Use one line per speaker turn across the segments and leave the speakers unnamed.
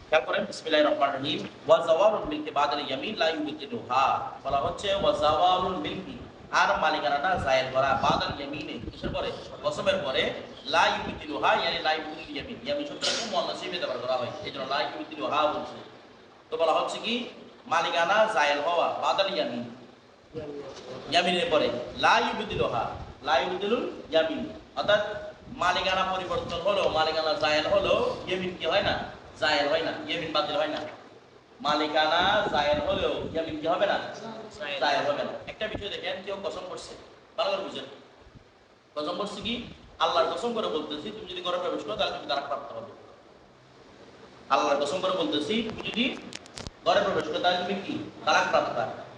খেয়াল করেন বিসমিল্লাহির রহমানির রহিম। ওয়া যাওয়ালুল মিলকি বাদাল ইয়ামিন লা ইউবতিলুহা, বলা হচ্ছে ওয়া যাওয়ালুল মিলকি, আর মালিকানাটা জায়েল করা, বাদাল ইয়ামিনে, কিসের পরে? কসমের পরে, লা ইউবতিলুহা ইয়ানি লা ইউবতিল ইয়ামিন, ইয়ামিন শব্দটাকে মুয়ান্নাসে ব্যবহার করা হয়, এজন্য লা ইউবতিলুহা বলছে। তো বলা হচ্ছে কি মালিকানা জায়েল হওয়া, বাদাল ইয়ামিন, ইয়ামিনের পরে, লা ইউবতিলুহা, লা ইউবতিলুল ইয়ামিন, অর্থাৎ মালিকানা পরিবর্তন হলো, মালিকানা জায়েল হলো, ইয়ামিন কি হয় না? জায়েল হয় না, ইয়ামিন বাতিল হয় না। মালিকানা জায়েল হলেও ইয়ামিন কি হবে না? জায়েল হবে না। একটা বিষয় দেখেন, কেউ কসম করছে, ভালো করে বুঝেন, কসম করছে কি আল্লাহর কসম করে বলতেছি তুমি যদি ঘরে প্রবেশ করো তাহলে তুমি তালাক প্রাপ্ত হবে। আল্লাহর কসম করে বলতেছি তুমি যদি ঘরে প্রবেশ করো তাহলে তুমি কি তালাক প্রাপ্ত।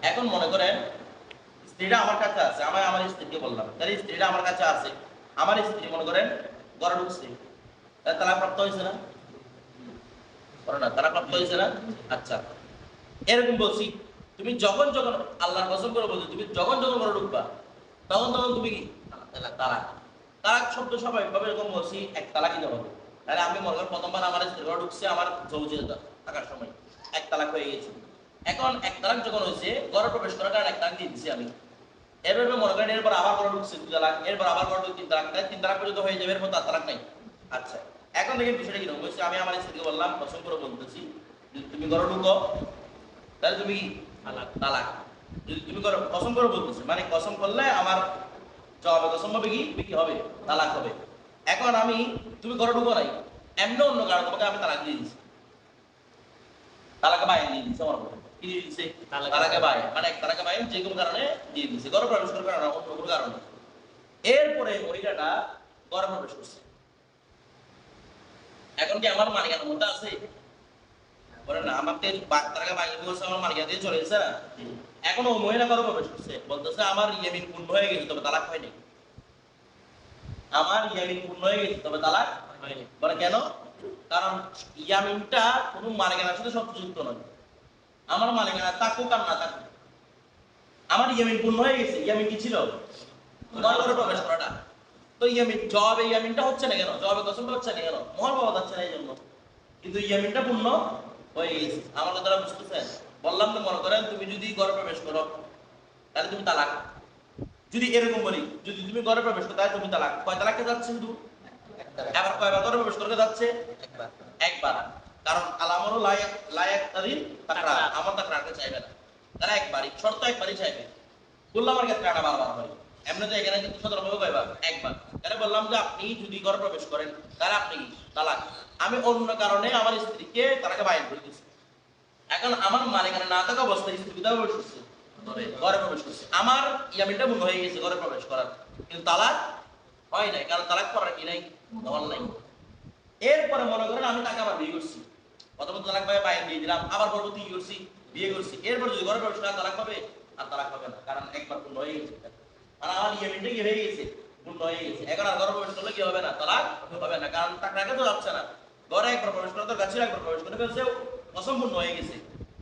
এখন মনে করেন স্ত্রীটা আমার কাছে আছে, আমি আমার স্ত্রীকে বললাম, তাহলে স্ত্রীটা আমার কাছে আছে, আমার স্ত্রী মনে করেন ঘরে ঢুকছে, তাহলে তালাক প্রাপ্ত হয়েছে না? না, তালাক প্রাপ্ত হয়েছে না? আচ্ছা, এরকম বলছি, তুমি যখন যখন আল্লাহর কসম করে বলছো তুমি যখন যখন ঘরে ঢুকবা তখন তখন তুমি কি তালাক। তালাক শব্দ স্বাভাবিকভাবে এরকম বলছি এক তালাকই দেওয়া হবে। তাহলে আমি মনে করেন প্রথমবার আমার স্ত্রী ঘরে ঢুকছে, আমার যৌজে থাকার সময় এক তালাক হয়ে গেছে। এখন এক তালাক যখন হয়েছে, ঘরে প্রবেশ করার কারণে এক তালাক দিয়ে দিচ্ছি আমি, এভাবে মনে করেন এরপর আবার ঘরে ঢুকছে 2 তালাক, এরপর আবার ঘরে ঢুকছে 3 তালাক, তাই 3 তালাক পর্যন্ত হয়ে যাবে, এরপর তার তালাক নাই। আচ্ছা, এখন দেখেন বিষয়টা কিরকম হয়েছে, আমি আমার স্ত্রীকে বললাম, কসম করে বলতেছি যদি তুমি ঘরে ঢুকো তাহলে তুমি তালাক। যদি তুমি কসম করে বলতেছি মানে কসম করলে আমার জবাবে কসম হবে কি কি হবে? তালাক হবে। এখন আমি তুমি ঘরে ঢুকো নাই, এমনি অন্য কারণে তোমাকে আমি তালাক দিয়ে দিচ্ছি, তালাকে বাইরে দিয়ে দিচ্ছে, আমার কি দিয়ে দিচ্ছে? তালাকে বাইরে, মানে এক তালাকে বাইরে যে কোনো কারণে দিয়ে দিচ্ছে, ঘরে প্রবেশ করবে না অন্য কোনো কারণে। এরপরে মহিলাটা ঘরে প্রবেশ করছে, এখন কি আমার মালিকানার মধ্যে আছে? বলে না, আমাকে তালাকে বাইরে করছে, আমার মালিকানা দিয়ে চলে গেছে না। এখন ও মহিলা ঘরে প্রবেশ করছে, বলতেছে আমার ইয়ামিন পূর্ণ হয়ে গেছে তবে তালাক হয়নি, আমার ইয়ামিন পূর্ণ হয়ে গেছে তবে তালাক হয়নি। বলে কেন? কারণ ইয়ামিনটা কোনো মালিকানার সাথে শর্তযুক্ত নয়, আমার মালিকানা থাকুক আর না থাকুক, আমার ইয়ামিন পূর্ণ হয়ে গেছে। ইয়ামিন কি ছিল? ঘরে প্রবেশ করাটা। তো ইয়ামিন জবাবে ইয়ামিনটা হচ্ছে না কেন? জবাবে কসমটা হচ্ছে না কেন? মহল পাওয়া যাচ্ছে না এই জন্য, কিন্তু ইয়ামিনটা পূর্ণ হয়ে গেছে। আমার কথাটা বুঝতেছেন? বললাম তো, মনে করেন তুমি যদি ঘরে প্রবেশ করো তাহলে তুমি তালাক। যদি এরকম বলি, যদি তুমি ঘরে প্রবেশ করো তাহলে তুমি তালাক। কয় তালাকে যাচ্ছে? শুধু এবার কয়বার ঘরে প্রবেশ করতে যাচ্ছে? একবার। কারণ আলামরু লায়াক তারিল তাকরার, আমার তাকরারকে চাইবে না, তারা একবারই, শর্ত একবারই চাইবে। বললাম আমার ক্ষেত্রে এটা বারবার হয়, এমনি তো এখানে কিন্তু সতর্কভাবে কয়বার? একবার। তাহলে বললাম যে আপনি যদি ঘরে প্রবেশ করেন তাহলে আপনি তালাক। আমি অন্য কারণে আমার স্ত্রীকে তালাকে বাইর করে দিচ্ছি, এখন আমার মালিকানা না থাকা অবস্থায় স্ত্রী কোথায় প্রবেশ করছে? ঘরে প্রবেশ করছে। আমার ইয়ামিনটা বন্ধ হয়ে গেছে ঘরে প্রবেশ করার, কিন্তু তালাক হয় নাই, কারণ তালাক করার কি নাই? দল নাই। এরপরে মনে করেন আমি তাকে আবার বিয়ে করছি, প্রথমত তালাক পাই বাইরে দিয়ে দিলাম, আবার পরবর্তী কি করছি? বিয়ে করছি। এরপর যদি ঘরে প্রবেশ করা তালাক হবে? আর তালাক হবে না, কারণ একবার পূর্ণ হয়ে গেছে, আর আমার ইয়ামিনটা কি হয়ে গেছে? পূর্ণ হয়ে গেছে। এখন আর ঘরে প্রবেশ করলে কি হবে না? তালাক হবে না, কারণ তাকে তো যাচ্ছে না। ঘরে একবার প্রবেশ করা তো গাছে একবার প্রবেশ করে ফেলছে, অসম্পূর্ণ হয়ে গেছে,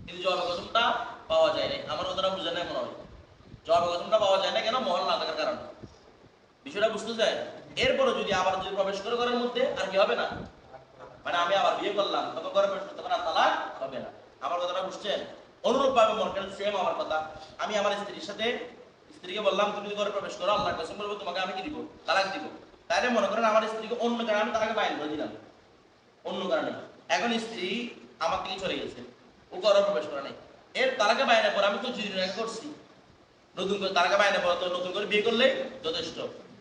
কিন্তু জবাব কসমটা পাওয়া যায় না। আমার কথাটা বুঝে নাই মনে হয়, জবাব কসমটা পাওয়া যায় না কেন? মহল না থাকার কারণে। বিষয়টা বুঝতে চাই? এরপরে যদি আবার যদি প্রবেশ করে ঘরের মধ্যে আর কি হবে না, মানে আমি আবার বিয়ে করলাম তখন ঘরে প্রবেশ করতে আর তালাক হবে না। আমার কথাটা বুঝছেন? অনুরূপ ভাবে মনে করেন সেম আমার কথা, আমি আমার স্ত্রীর সাথে স্ত্রীকে বললাম তুমি ঘরে প্রবেশ করো, আল্লাহর কসম বলবো তোমাকে আমি কি দিব? তালাক দিব। তাহলে মনে করেন আমার স্ত্রীকে অন্য কারণে আমি তালাকে বাইর করে দিলাম, অন্য কারণে। এখন স্ত্রী আমার থেকে চলে গেছে, ও ঘরে প্রবেশ করে নাই। এর তালাকে বাইরে পর আমি তো জিনিস করছি, নতুন করে তালাকে বাইরে পর তো নতুন করে বিয়ে করলে যথেষ্ট।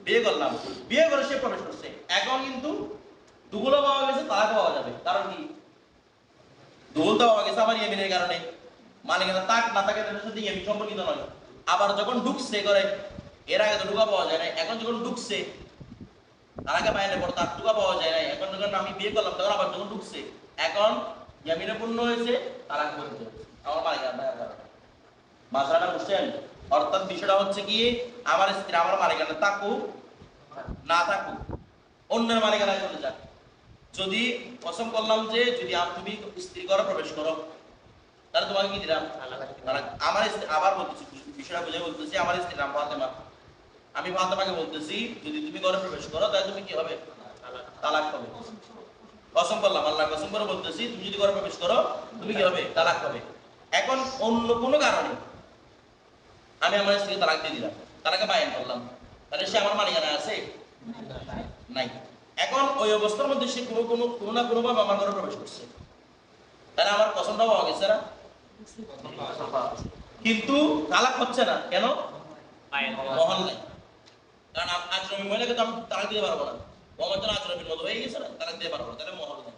বিয়ে করলাম, বিয়ে করে সে প্রবেশ করছে, এখন কিন্তু দুগুলো পাওয়া গেছে, তালাক পাওয়া যাবে। কারণ কি? দোল দেওয়া গেছে আমার ইয়ামিনের কারণে, মালিকানা তাক না থাকে তাদের সাথে ইয়ামিন সম্পর্কিত নয়। আবার যখন ঢুকছে করে, এর আগে তো ঢুকা পাওয়া যায় না, এখন যখন ঢুকছে তার আগে বাইরে পর তার ঢুকা পাওয়া যায় না, এখন যখন আমি বিয়ে করলাম তখন আবার যখন ঢুকছে, এখন ইয়ামিনে পূর্ণ হয়েছে, তালাক বলতে আমার মালিকানা কারণে। মাসলাটা বুঝছেন? অর্থাৎ বিষয়টা হচ্ছে কি, আমার স্ত্রী আমার মালিকানা থাকুক না থাকুক, অন্যের মালিকানায় চলে যাক। যদি কসম করলাম যে যদি তুমি স্ত্রী ঘরে প্রবেশ করো তাহলে তোমাকে কি দিলাম? আমার স্ত্রী, আবার বলতেছি বিষয়টা বুঝে বলতেছি, আমার স্ত্রীর নাম ফাতেমা, আমি ফাতেমাকে বলতেছি যদি তুমি ঘরে প্রবেশ করো তাহলে তুমি কি হবে? তালাক হবে। কসম করলাম, আল্লাহ কসম করে বলতেছি, তুমি যদি ঘরে প্রবেশ করো তুমি কি হবে? তালাক হবে। এখন অন্য কোনো কারণে আমি আমার স্ত্রীকে তালাক দিয়ে দিলাম, তালাকে বায়ান করলাম, তাহলে সে আমার মালিকানা আছে? নাই। এখন ওই অবস্থার মধ্যে সে কোনো না কোনো ভাবে আমার ঘরে প্রবেশ করছে, তাহলে আমার কসমটা পাওয়া গেছে না? কিন্তু তালাক হচ্ছে না কেন? মহল নাই। কারণ আজরমি মহিলাকে তো আমি তালাক দিতে পারবো না, ও আমার জন্য আজরমির মতো হয়ে গেছে না, তালাক দিতে পারবো না, তাহলে মহল নাই।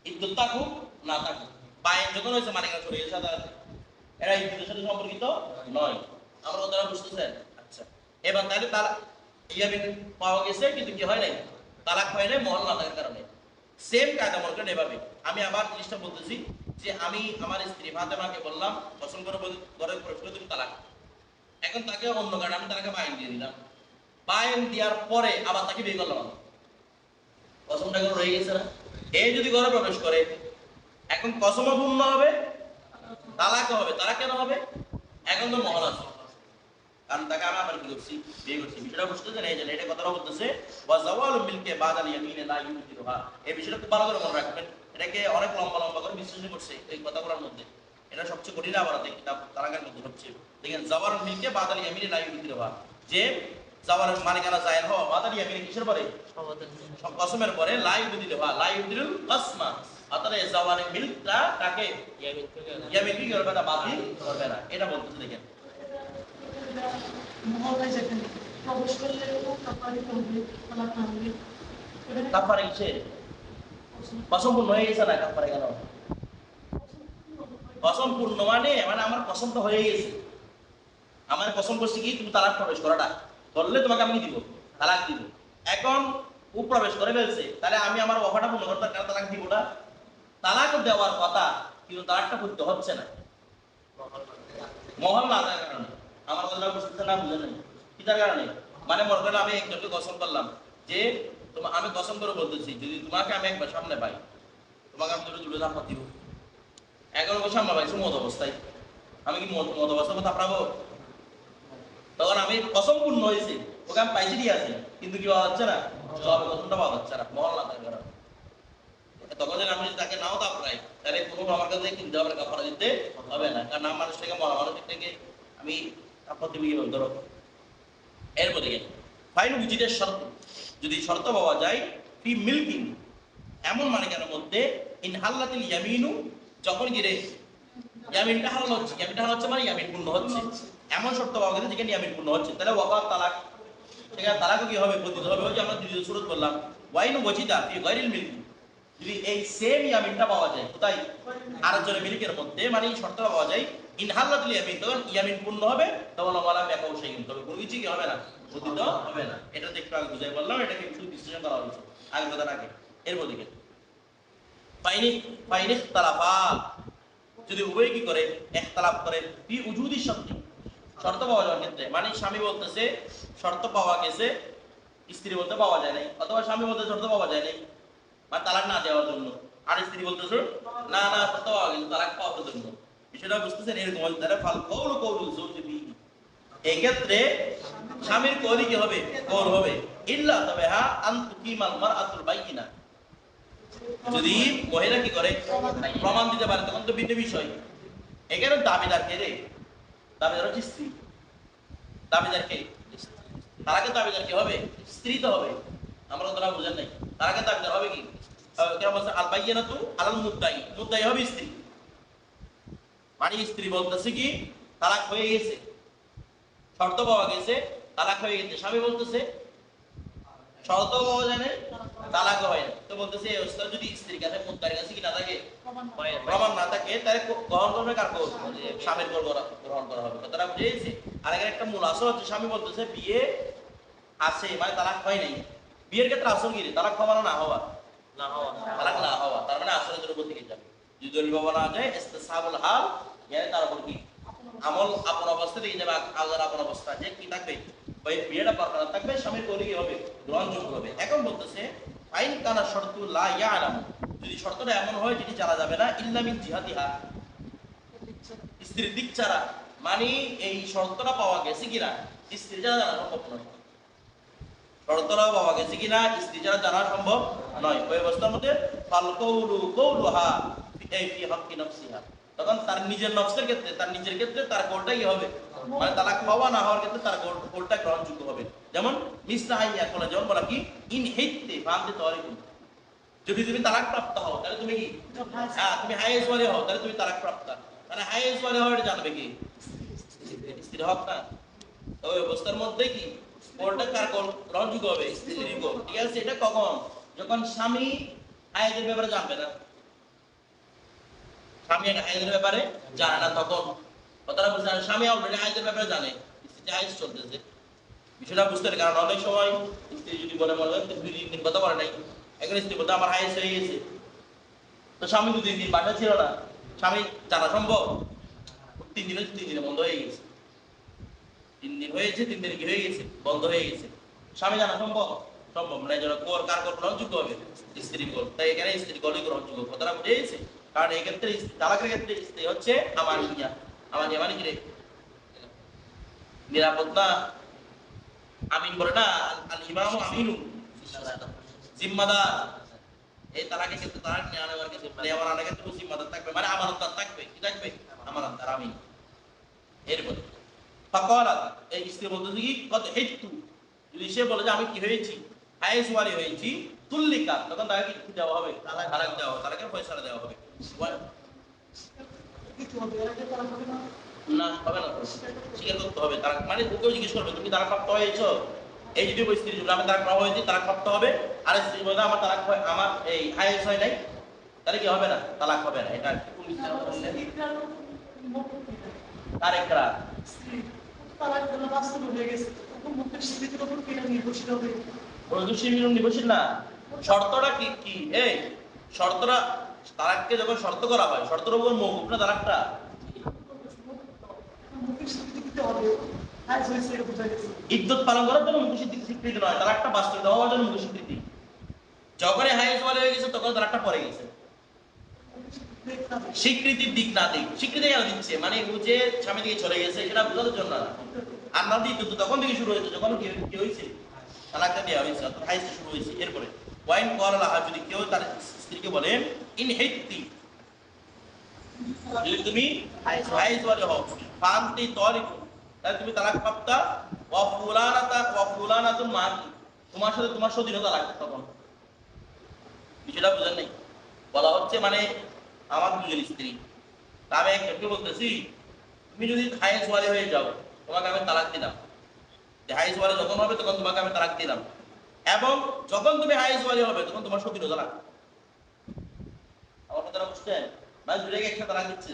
ইদ্যুৎ থাকুক না থাকুক, বায়ান যখন হয়েছে মালিকানা চলে গেছে আদালতে, এরা ইদ্যুতের সাথে সম্পর্কিত নয়। আমার কথাটা বুঝতেছেন? আচ্ছা, এবার তাহলে তালাক ইয়ামিন পাওয়া গেছে কিন্তু কি হয় নাই? তালাক হয় নাই মহল না থাকার কারণে। সেম কায়দা মনে করেন এভাবে। আমি আবার জিনিসটা বলতেছি যে আমি আমার স্ত্রী ফাতেমাকে বললাম পছন্দ করে ঘরে প্রবেশ করে তুমি তালাক। এখন তাকে অন্য কারণে আমি তাকে বায়ান দিয়ে দিলাম, বায়ান দেওয়ার পরে আবার তাকে বিয়ে করলাম, কসমটা এখন রয়ে গেছে না? এই যদি ঘরে প্রবেশ করে এখন কসমও পূর্ণ হবে, তালাকও হবে। তালাক কেন হবে? এখন তো মহল আছে, কারণ তাকে আমি আবার কি করছি? বিয়ে করছি। বিষয়টা বুঝতেছেন? এই জন্য এটা কথাটা বলতেছে ওয়া যাওয়ালু মিলকে বাদাল ইয়ামিনে লা ইউতিরুহা। এই বিষয়টা খুব ভালো করে মনে রাখবেন, এটাকে অনেক লম্বা লম্বা করে বিশ্লেষণ করছে এই কথাগুলোর মধ্যে। এটা সবচেয়ে কঠিন আবার কিতাব তালাকের মধ্যে হচ্ছে। দেখেন যাওয়ালু মিলকে বাদাল ইয়ামিনে লা ইউতিরুহা, যে যাওয়ালের মালিকানা জায়ের হওয়া বাদাল ইয়ামিনে কিসের পরে? কসমের পরে। লা ইউতিরুহা, লা ইউতিরুল কসমা, অর্থাৎ এই যাওয়ালের মিলটা তাকে ইয়ামিন কি করবে না? বাতিল করবে না। এটা বলতেছে। দেখেন কাফারে কিসের? কসম পূর্ণ হয়ে গেছে না? কাফারে কেন? কসম পূর্ণ মানে আমার কসম তো হয়ে গেছে। আমার কসম করছি কি তুমি তালাক প্রবেশ করাটা করলে তোমাকে আমি দিব, তালাক দিব। এখন ও প্রবেশ করে ফেলছে, তাহলে আমি আমার ওয়াফাটা পূর্ণ করতে কারণ তালাক দিব না? তালাক দেওয়ার কথা কিন্তু তালাকটা করতে হচ্ছে না, মহল না থাকার কারণে। আমার কথাটা বুঝতে না? বুঝে নাই কি তার কারণে? মানে মনে করেন আমি একজনকে কসম করলাম যে আমি কসম করে বলতেছি যদি তোমাকে আমি একবার সামনে পাই তোমাকে আমি দুটো জুড়ে ধাপ্পা দিব। 11 বছর সামনে পাইছি মদ অবস্থায়, আমি কি মদ অবস্থায় কথা আপনাবো? তখন আমি কসম পূর্ণ হয়েছে, ওকে আমি পাইছি দিয়ে আছি, কিন্তু কি পাওয়া যাচ্ছে না? সব কসমটা পাওয়া যাচ্ছে না, মহল না থাকার কারণে। তখন যদি আমি তাকে নাও তাপড়াই তাহলে কোনো আমার কাছে কিনতে হবে, কাপড় দিতে হবে না, কারণ আমার মানুষটাকে মরা মানুষের থেকে আমি কাপড় দিবি কিভাবে? ধরো এরপর দেখেন ফাইন উজিদের শর্ত, যদি শর্ত পাওয়া যায় ফি মিল্কিন, এমন মালিকানার মধ্যে ইন হাল্লাতিল ইয়ামিনু, যখন গিরে ইয়ামিনটা হালাল হচ্ছে, ইয়ামিনটা হালাল হচ্ছে মানে ইয়ামিন পূর্ণ হচ্ছে, এমন শর্ত পাওয়া গেছে যেখানে ইয়ামিন পূর্ণ হচ্ছে, তাহলে ওয়াকা তালাক, সেখানে তালাকও কি হবে? পতিত হবে। ওই যে আমরা দ্বিতীয় সূরত বললাম ওয়াইনু ওয়াজিদা ফি গায়রিল মিল্কি, যদি এই সেম ইয়ামিনটা পাওয়া যায় কোথায়? আরেকজনের মিল্কের মধ্যে, মানে শর্তটা পাওয়া যায় ইন হাল্লাতিল ইয়ামিন, তখন ইয়ামিন পূর্ণ হবে, তখন ওয়ালা বেকাউ শাইইন, তবে কোনো কিছু কি হবে না? পতিত হবে না। এটা তো একটু আগে বুঝাই বললাম, এটাকে একটু বিশ্লেষণ করা হয়েছে আগে কথার আগে। এরপর দিকে ফাইনি তালাফা, যদি উভয় কি করে? ইখতিলাফ করে ফি উজুদি শর্তি, শর্ত পাওয়া যাওয়ার ক্ষেত্রে, মানে স্বামী বলতেছে শর্ত পাওয়া গেছে, স্ত্রী বলতে পাওয়া যায় নাই, অথবা স্বামী বলতে শর্ত পাওয়া যায় নাই মানে তালাক না দেওয়ার জন্য, আর স্ত্রী বলতেছে না না শর্ত পাওয়া গেছে তালাক পাওয়ার জন্য। বিষয়টা বুঝতেছেন? এরকম তাহলে ফাল কওলু কওলু যাওজি বিহি, এই ক্ষেত্রে স্বামীর কওলি কি হবে? কওল হবে। ইল্লা, তবে হ্যাঁ, আন তুকিমাল মারআতুল বাইয়িনা, যদি মহিলা কি করে? প্রমাণ দিতে পারে, তখন তো ভিন্ন বিষয়। এখানে দাবিদার কে রে? দাবিদার হচ্ছে স্ত্রী। দাবিদার কে? তারাকে দাবিদার কি হবে? স্ত্রী তো হবে। আমরা তোরা বুঝেন নাই, তারাকে দাবিদার হবে কি? কেন বলছে আল বাইয়িনাতু আলাল মুদ্দাই, মুদ্দাই হবে স্ত্রী। মানে স্ত্রী বলতেছে কি তালাক হয়ে গেছে, শর্ত পাওয়া গেছে, তালাক হয়ে গেছে। স্বামী বলতেছে শর্ত পাওয়া যায় না, তালাক হয় না, তো বলতেছে এই অবস্থা যদি স্ত্রীর কাছে মুদ্দার কাছে কি না থাকে, প্রমাণ না থাকে, তাহলে গ্রহণ করবে কার কোল? স্বামীর কোল গ্রহণ করা হবে। কথাটা বুঝেছি? আর এখানে একটা মূল আসল হচ্ছে স্বামী বলতেছে বিয়ে আছে মানে তালাক হয় নাই। বিয়ের ক্ষেত্রে আসল কি রে? তালাক হওয়া না হওয়া? না হওয়া। তালাক না হওয়া, তার মানে আসলের উপর দিকে যাবে। যদি দলিল পাওয়া না যায় ইস্তিসাবুল হাল, মানে তার উপর কি আমল আপন অবস্থা থেকে যাবে, আল্লাহর আপন অবস্থা যে কি থাকবে, ওই বিয়েটা বরকরার থাকবে, স্বামীর কোলে কি হবে? গ্রহণযোগ্য হবে। এখন বলতেছে ফাইন কানা শর্তু লা ইয়ালাম, যদি শর্তটা এমন হয় যেটি জানা যাবে না, ইল্লা মিন জিহাতিহা, স্ত্রীর দিক ছাড়া, মানে এই শর্তটা পাওয়া গেছে কিনা স্ত্রী জানা সম্ভব নয়। শর্তরাও পাওয়া গেছে কিনা স্ত্রী ছাড়া জানা সম্ভব নয়। ওই অবস্থার মধ্যে ফাল কওলু কওলুহা এই ফি হাক্কি নাফসিহা, তখন তার নিজের নফসের ক্ষেত্রে, তার নিজের ক্ষেত্রে তার গোলটা কি হবে, মানে তালাক হওয়া না হওয়ার ক্ষেত্রে তার গোলটা গ্রহণযোগ্য হবে। যেমন মিসলা আইয়া কোলা, যেমন বলা কি ইন হিত্তে ফান্তে তরিকুন, যদি তুমি তালাক প্রাপ্ত হও তাহলে তুমি কি, হ্যাঁ তুমি হাইয়েস ওয়ালি হও তাহলে তুমি তালাক প্রাপ্ত, মানে হাইয়েস ওয়ালি হওয়ার জানবে কি স্ত্রী হক না। ওই অবস্থার মধ্যে কি কোলটা কার কোল গ্রহণযোগ্য হবে, স্ত্রীর কোল, ঠিক আছে। এটা কখন, যখন স্বামী হায়েজের ব্যাপারে জানবে না, স্বামী হায়েজের ব্যাপারে জানে না, তখন কথাটা বুঝতে হবে। স্বামী অলরেডি হায়েজের ব্যাপারে জানে, স্ত্রী হায়েজ চলতেছে, বিষয়টা বুঝতে হবে। কারণ অনেক সময় স্ত্রী যদি বলে মনে হয় 2-3 দিন কথা বলে নাই, এখন স্ত্রী বলতে আমার হায়েজ হয়ে গেছে, তো স্বামী 2-3 দিন বাসা ছিল না, স্বামী জানা সম্ভব? 3 দিনে বন্ধ হয়ে গেছে, 3 দিন হয়েছে, 3 দিন কি হয়ে গেছে, বন্ধ হয়ে গেছে, স্বামী জানা সম্ভব? সম্ভব না। এই জন্য কার কোল গ্রহণযোগ্য হবে, স্ত্রী কোল। তাই এখানে স্ত্রী কোলই গ্রহণযোগ্য, কথাটা বুঝে গেছে। কারণ এই ক্ষেত্রে তালাকের ক্ষেত্রে স্ত্রী হচ্ছে আমার নিয়া, আমার নিয়া মানে কি রে, নিরাপদ না। আমিন বলে না, আল ইমামু আমিনু, জিম্মাদার। এই তালাকের ক্ষেত্রে তালাক নেওয়ার ক্ষেত্রে নেওয়ার আনার ক্ষেত্রে জিম্মাদার থাকবে, মানে আমানতদার থাকবে, কি থাকবে, আমানতদার। আমিন। এরপরে ফাকালাত, এই স্ত্রী বলতেছে কি কত হিতু, যদি সে বলে যে আমি কি হয়েছি, হায়েস ওয়ালি হয়েছি, তুল্লিকা, তখন তাকে কি দেওয়া হবে, তালাক দেওয়া হবে, তালাকের ফয়সালা দেওয়া হবে। না হবে না, স্বীকার করতে হবে। তার মানে ওকেও জিজ্ঞেস করবে তুমি তালাক প্রাপ্ত হয়েছো, এই যদি ওই স্ত্রী যদি আমি তালাক প্রাপ্ত হয়েছি, তালাক প্রাপ্ত হবে। আর স্ত্রী বলে আমার তালাক হয়, আমার এই হায়েস হয় নাই, তাহলে কি হবে না, তালাক হবে না। এটা আর একটা নির্ভরশীল না, শর্তটা কি কি, এই শর্তটা তালাককে যখন শর্ত করা হয়, শর্তের উপর মওকুফ না তালাকটা, ইদ্যত পালন করার জন্য মুখে স্বীকৃতি নয়, তালাকটা বাস্তব হওয়ার জন্য মুখে স্বীকৃতি। যখনই হায়েস ওয়ালি হয়ে গেছে তখন তালাকটা পড়ে গেছে। স্বীকৃতির দিক না দিক, স্বীকৃতি কেন দিচ্ছে, মানে ও যে স্বামী দিকে চলে গেছে সেটা বোঝানোর জন্য না। আর না দিত তখন থেকে শুরু হয়েছে, যখন কি হয়েছে, তালাকটা দেওয়া হয়েছে, অর্থাৎ হায়েস শুরু হয়েছে। এরপরে ওয়াইন করালা, যদি কেউ তার স্ত্রীকে বলে ইন হিত্তি, যদি তুমি হায়েস ওয়ালি হও, ফান্তি তরিকুন, তাহলে তুমি তালাক প্রাপ্তা, ওয়া ফুলানাতুন মাকি, তোমার সাথে তোমার সতীর্থ তালাক। তখন বিষয়টা বুঝেন নাই, বলা হচ্ছে মানে আমার 2জন স্ত্রী, আমি একজনকে বলতেছি তুমি যদি হায়েস ওয়ালি হয়ে যাও তোমাকে আমি তালাক দিলাম, হায়েস ওয়ালি যখন হবে তখন তোমাকে আমি তালাক দিলাম, এবং যখন তুমি হায়েস ওয়ালি হবে তখন তোমার সতীর্থ তালাক। আমার কথাটা বুঝছেন, মানে দুটাকে একসাথে তালাক দিচ্ছে,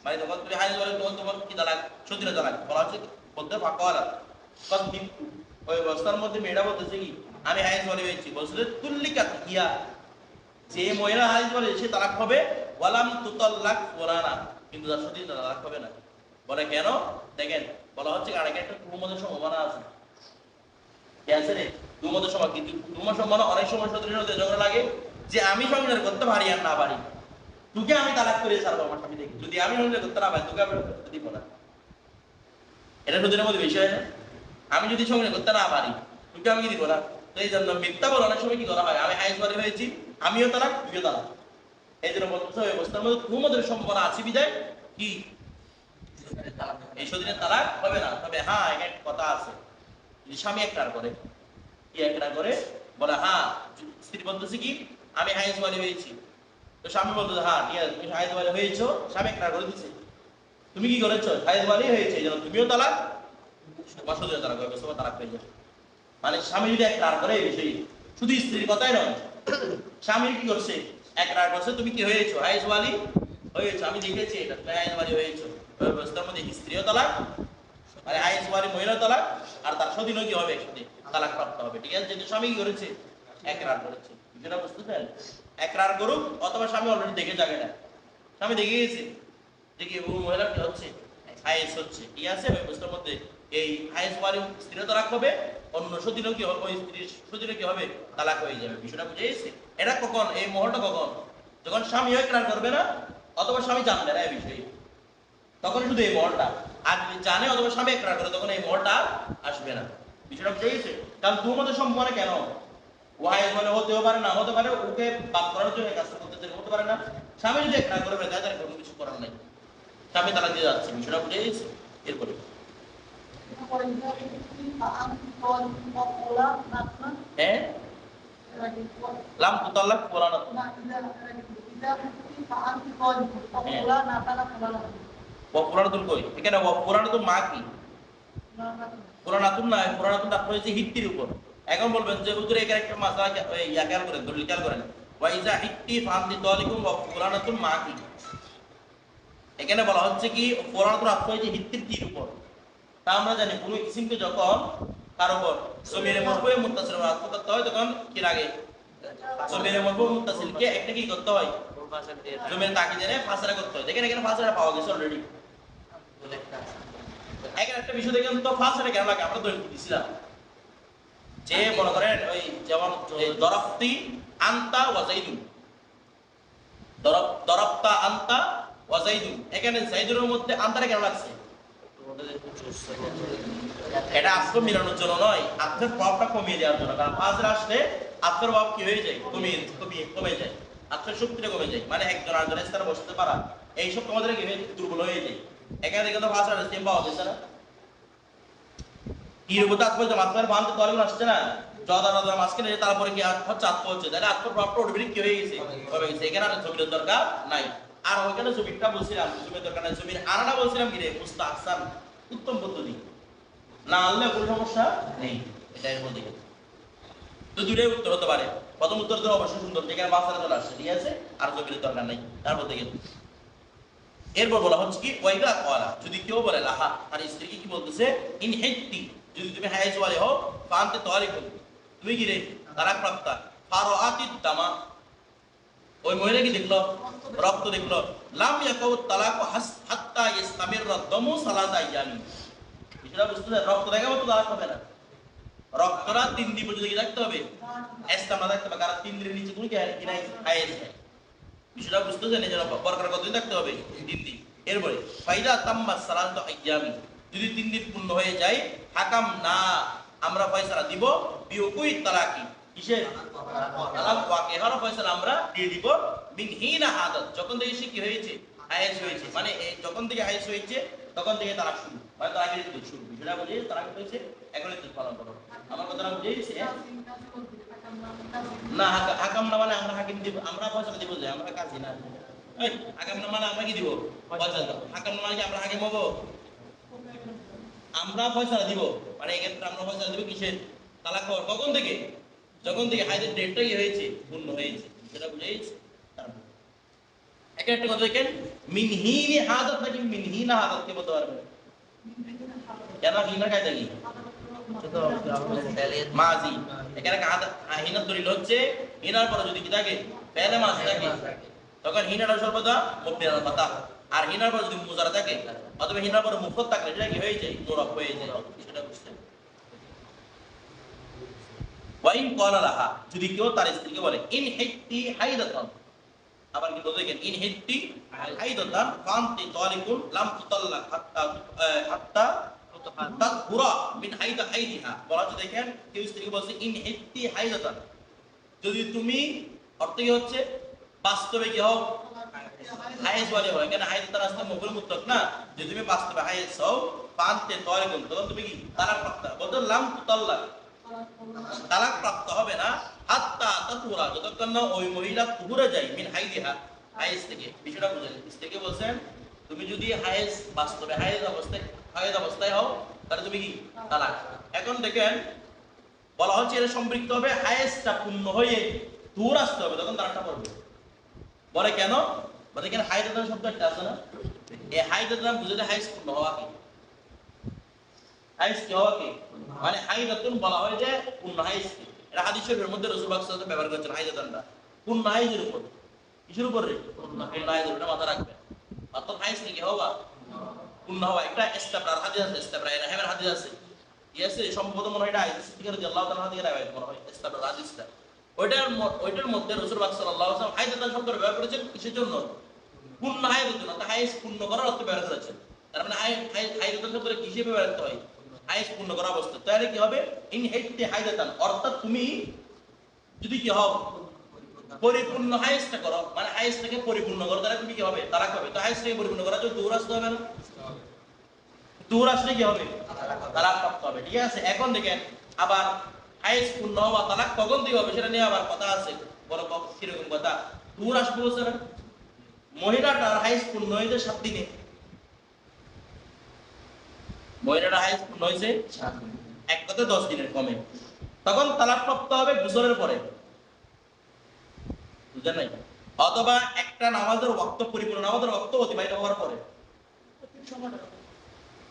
মানে যখন তুমি হায়েস ওয়ালি তখন তোমার কি তালাক, সতীর্থ তালাক। বলা হচ্ছে বলতে ফাঁকা কিন্তু ওই অবস্থার মধ্যে মেয়েটা বলতেছে কি আমি হায়েস ওয়ালি হয়েছি, বলছে তুল্লিকা ইয়া, যে মহিলা হায়েস ওয়ালি সে তালাক হবে, ওয়ালাম তুতাল্লাক ফুলানা, কিন্তু তার সতীর্থ তালাক হবে না। বলে কেন, দেখেন বলা হচ্ছে কারণ একটা তুমদের সম্ভাবনা আছে, কি আছে রে, তুমদের সম্ভাবনা। কিন্তু তুমর সম্ভাবনা অনেক সময় সতীর্থ ঝগড়া লাগে যে আমি সংসার করতে পারি আর না পারি, তোকে আমি তালাক করে ছাড়বো আমার স্বামী দেখি, যদি আমি সংসার করতে না পারি তোকে আমি দিব না। এটা সতীর মধ্যে বেশি হয় না, আমি যদি সংসার করতে না পারি তোকে আমি কি দিব না। তো এই জন্য মিথ্যা বলে অনেক সময় কি করা হয়, আমি হায়েস ওয়ালি হয়েছি, আমিও তালাক তুইও তালাক। এই জন্য বলতে ওই অবস্থার মধ্যে তুমদের সম্ভাবনা আছে বিদায় কি এই সতীনের তালাক হবে না। তবে হ্যাঁ একটা কথা আছে, যদি স্বামী একটার করে, কি একটা করে, বলে হ্যাঁ স্ত্রী বলতেছে কি আমি হায়েস ওয়ালি হয়েছি, তো স্বামী বলতেছে হ্যাঁ ঠিক আছে তুমি হায়েস ওয়ালি হয়েছো, স্বামী একটা করে দিচ্ছে, তুমি কি করেছো, হায়েস ওয়ালি হয়েছে, এই জন্য তুমিও তালাক, তোমার সতীনের তালাক হবে, তোমার তালাক হয়ে যাবে। মানে স্বামী যদি একটার করে এই বিষয়ে, শুধু স্ত্রীর কথাই নয়, স্বামী কি করছে, একটার করছে, তুমি কি হয়েছো, হায়েস ওয়ালি হয়েছো, আমি দেখেছি এটা তুমি হায়েস ওয়ালি হয়েছো। ওই অবস্থার মধ্যে স্ত্রীও তালাক, মানে হায়েস ওয়ালি মহিলাও তালাক, আর তার সতীনও কি হবে, একসাথে তালাক প্রাপ্ত হবে। ঠিক আছে, যেহেতু স্বামী কি করেছে, একরার করেছে, যেটা বুঝতেছেন, একরার করুক অথবা স্বামী অলরেডি দেখে যাবে না, স্বামী দেখে গেছে দেখি মহিলা কি হচ্ছে, হায়েস হচ্ছে, ঠিক আছে। ওই অবস্থার মধ্যে এই হায়েস ওয়ালি স্ত্রীও তালাক হবে, অন্য সতীনও কি হবে, ওই স্ত্রীর সতীনও কি হবে, তালাক হয়ে যাবে। বিষয়টা বুঝে গেছে। এটা কখন, এই মহলটা কখন, যখন স্বামী একরার করবে না অথবা স্বামী জানবে না এই বিষয়ে, তখন শুধু এই মহলটা। আর যদি জানে অথবা স্বামী একরার করে তখন এই মহলটা আসবে না। বিষয়টা বুঝে গেছে? কারণ তোমাদের সম্পর্কে কেন ওয়াইজ মানে হতেও পারে না হতে পারে, ওকে বাদ করার জন্য কাজটা করতে হতে পারে না। স্বামী যদি একটা করে ফেলে তাদের কোনো কিছু করার নাই, স্বামী তারা দিয়ে যাচ্ছে। বিষয়টা বুঝে গেছে? এরপরে হ্যাঁ লাম তুতাল্লাক কোরআনাত, কোরআনাতুল কই এখানে কোরআনাতুল মা কি? কোরআনাতুন না, কোরআনাতুন তারপর হচ্ছে হিত্তির উপর। এখন বলবেন যে হুজুর এখানে একটা মাসলা ইয়া খেয়াল করেন, দলিল খেয়াল করেন, ওয়াইজা হিত্তি ফান্দি তালিকুম ওয়া কোরআনাতুন মা কি? এখানে বলা হচ্ছে কি কোরআনাতুল আত্ম হচ্ছে হিত্তির তীর উপর। তা আমরা জানি কোন ইসিমকে যখন কার উপর জমিরে মরফুয়ে মুত্তাসিল আত্ম করতে হয় তখন কি লাগে? জমিরে মরফু মুত্তাসিলকে একটা কি করতে হয়? জমির তাকিদে ফাসরা করতে হয়। দেখেন এখানে ফাসরা পাওয়া গেছে অলরেডি। এখানে একটা বিষয় দেখেন তো, ফাসরা কেন লাগে? আমরা দলিল দিছিলাম যে মনে করেন ওই যেমন দরাফতি আনতা ওয়া যাইদুন, দরাফতা আনতা ওয়া যাইদুন, এখানে যাইদুনের মধ্যে আনতাটা কেন লাগছে? এটা আত্ম মিলানোর জন্য নয়, আত্মের প্রভাবটা কমিয়ে দেওয়ার জন্য। কারণ ফাসরা আসলে আত্মের প্রভাব কি হয়ে যায়? কমে যায়, আত্মের শক্তিটা কমে যায়। মানে একজন আরেকজনের স্থানে বসতে পারা এইসব তোমাদের কি হয়ে দুর্বল হয়ে যায়। এখানে দেখে তো ফাসরা সেম পাওয়া যাচ্ছে না। কি রূপে আত্মহত্যা মাত্রার বান্ধব তরগুলো আসছে না, জদার মাঝখানে তারপরে কি হচ্ছে আত্ম হচ্ছে, তাহলে আত্মর প্রভাবটা অটোমেটিক কি হয়ে গেছে? কমে গেছে। এখানে আর জমির দরকার নাই। আর ওইখানে জমিটা বলছিলাম জমির দরকার নাই, জমির আনাটা বলছিলাম কি রে মুস্তাহসান, উত্তম পদ্ধতি, না আনলে কোনো সমস্যা নেই। এটা এর মধ্যে তো দুটোই উত্তর হতে পারে। প্রথম উত্তর তো অবশ্যই সুন্দর, যেখানে বাচ্চারা চলে আসছে, ঠিক আছে, আর জমির দরকার নাই তারপর থেকে। এরপর বলা হচ্ছে কি ওয়াইদা কওয়ালা, যদি কেউ বলে লাহা তার স্ত্রীকে কি বলতেছে, ইন হিত্তি, যদি তুমি হায়াজ ওয়ালে হও, ফান্তে তালিকুন, তুমি কি রে তালাক প্রাপ্তা, ফারাআতিদ দামা, ওই মহিলা কি দেখলো? রক্ত দেখলো। লাম ইয়াকাউ তালাকু হাত্তা ইস্তামিররা দামু সালাতা আইয়ামি, এটা বুঝতে, রক্ত দেখা মতো তালাক হবে না, রক্তটা 3 দিন পর্যন্ত কি রাখতে হবে? ইস্তামরা রাখতে হবে। কারণ 3 দিনের নিচে কোনো কি নাই হায়াজ নাই। বিষয়টা বুঝতেছেন? এই জন্য বরকর কতদিন থাকতে হবে? 3 দিন। এরপরে ফাইদা তাম্মা সালাতু আইয়ামি, যদি 3 দিন পূর্ণ হয়ে যায়, হাকাম না আমরা ফয়সালা দিব বিউকুই তালাকি, কিসের? তালাক ওয়াকিহার ফয়সালা আমরা দিয়ে দিব মিন হিনা হাদাত, যখন থেকে সে কি হয়েছে? হায়েজ হয়েছে। মানে যখন থেকে হায়েজ হয়েছে তখন থেকে তালাক শুরু, মানে তালাকের ইদ্দত শুরু। বিষয়টা বুঝে তালাক হয়েছে এখন ইদ্দত পালন করো। আমার কথাটা বুঝেইছে? না হাকাম না মানে আমরা হাকিম দিব, আমরা ফয়সালা দিব, যে আমরা কাজী না। এই হাকাম না মানে আমরা কি দিব? ফয়সালা। হাকাম না মানে কি আমরা হাকিম হবো? আমরা ফয়সালা দিব, মানে এই ক্ষেত্রে আমরা ফয়সালা দিব কিসের? তালাক হওয়ার কখন থেকে? যখন থেকে হাইদের ডেটটা কি হয়েছে? পূর্ণ হয়েছে। সেটা বুঝেইছে? একটা কথা দেখেন, মিনহিনি হাদাত নাকি মিনহিনা হাদাত কে বলতে পারবে? কেন হিনা কায়দা কি? মাজি। এখানে হিনার দলিল হচ্ছে হিনার পরে যদি কি থাকে ফেলে মাজি থাকে তখন হিনাটা সর্বদা মুবনি আলাল ফাতাহ, আর হিনার পরে যদি মুজারা থাকে অথবা হিনার পরে মুফরদ থাকলে সেটা কি হয়ে যায়? মুরাব হয়ে যায়। সেটা বুঝতে। ওয়াইন ক্বালা লাহা, যদি কেউ তার স্ত্রীকে বলে ইন হিত্তি হাইদাতান, আবার কি বলতে গেল ইন হিত্তি হাইদাতান ফান্তি তালিকুন লাম তুতাল্লাক হাত্তা তাতহুরা মিন হাইদা হাইদিহা, বলা হচ্ছে দেখেন কেউ স্ত্রীকে বলছে ইন হিত্তি হাইদাতান, যদি তুমি, অর্থ কি হচ্ছে? বাস্তবে কি হও? হায়েজ ওয়ালি হয়। কেন হাইদাতান আসলে মফুল মুতলাক না, যে তুমি বাস্তবে হায়েজ হও, ফান্তি তালিকুন, তখন তুমি কি তালাক প্রাপ্তা। বলতে লাম তুতাল্লাক, তালাক প্রাপ্ত হবে না, হাত্তা তাতুরা, যতক্ষণ না ওই মহিলা তুহুরে যায় মিন হাইদিহা, হায়েজ থেকে। বিষয়টা বুঝেন? স্ত্রীকে বলছেন তুমি যদি হায়েজ বাস্তবে হায়েজ অবস্থায় হও তাহলে তুমি কি তালাক। এখন দেখেন বলা হচ্ছে এটা সম্পৃক্ত হবে হায়েজটা পূর্ণ হয়ে তুহুর আসতে হবে, তখন তালাকটা পড়বে। বলে কেন? বলে এখানে হাইদাতান শব্দ একটা আছে না, এই হাইদাতান বুঝাতে হায়েজ পূর্ণ হওয়া কি? হাইজ কি হওয়া কি? মানে হাইদাতুন বলা হয় যে পূর্ণ হাইজ। এটা হাদিস শরীফের মধ্যে রাসূল পাক সাল্লাল্লাহু আলাইহি ওয়াসাল্লাম ব্যবহার করেছেন হাইদাতানটা পূর্ণ হাইজের উপর। কিসের উপর রে? পূর্ণ হাইজের উপর। মাথা রাখবে। অর্থাৎ হাইজ কি হওয়া? পূর্ণ হওয়া। একটা ইস্তাবরার হাদিস আছে, ইস্তাবরা রাহিমের হাদিস আছে, ঠিক আছে, সম্ভবত মনে হয় এটা আয়েশা সিদ্দিকা রাদিয়াল্লাহু তাআলা থেকে রাওয়ায়াত মনে হয় ইস্তাবরার হাদিসটা। ওইটার মধ্যে রাসূল পাক সাল্লাল্লাহু আলাইহি ওয়াসাল্লাম হাইদাতান শব্দটা ব্যবহার করেছেন কিসের জন্য? পূর্ণ হাইজের জন্য। তা হাইজ পূর্ণ করার অর্থে ব্যবহার করেছেন। তার মানে হাইদাতান শব্দটা কিসে ব্যবহার করতে হয়? হাইজ পূর্ণ করা অবস্থা, তাহলে কি হবে? ইন হাইতে হাইদাতান, অর্থাৎ তুমি যদি কি হও পরিপূর্ণ হাইজটা করো, মানে হাইজটাকে পরিপূর্ণ করো, তাহলে তুমি কি হবে? তালাক হবে। তো হাইজটাকে পরিপূর্ণ করার জন্য দূর আসতে হবে না? দূর আসলে কি হবে? তালাক প্রাপ্ত হবে। ঠিক আছে, এখন দেখেন আবার হাইজ পূর্ণ হওয়া তালাক কখন থেকে হবে সেটা নিয়ে আবার কথা আছে, বড় কিরকম কথা। দূর আসবে বলছে না, মহিলাটার হাইজ পূর্ণ হয়েছে 7 দিনে, মহিলাটা হাইজ পূর্ণ হয়েছে এক কথা 10 দিনের কমে, তখন তালাক প্রাপ্ত হবে গোসলের পরে, বুঝলেন নাই? অথবা একটা নামাজের ওয়াক্ত, পরিপূর্ণ নামাজের ওয়াক্ত অতিবাহিত হওয়ার পরে।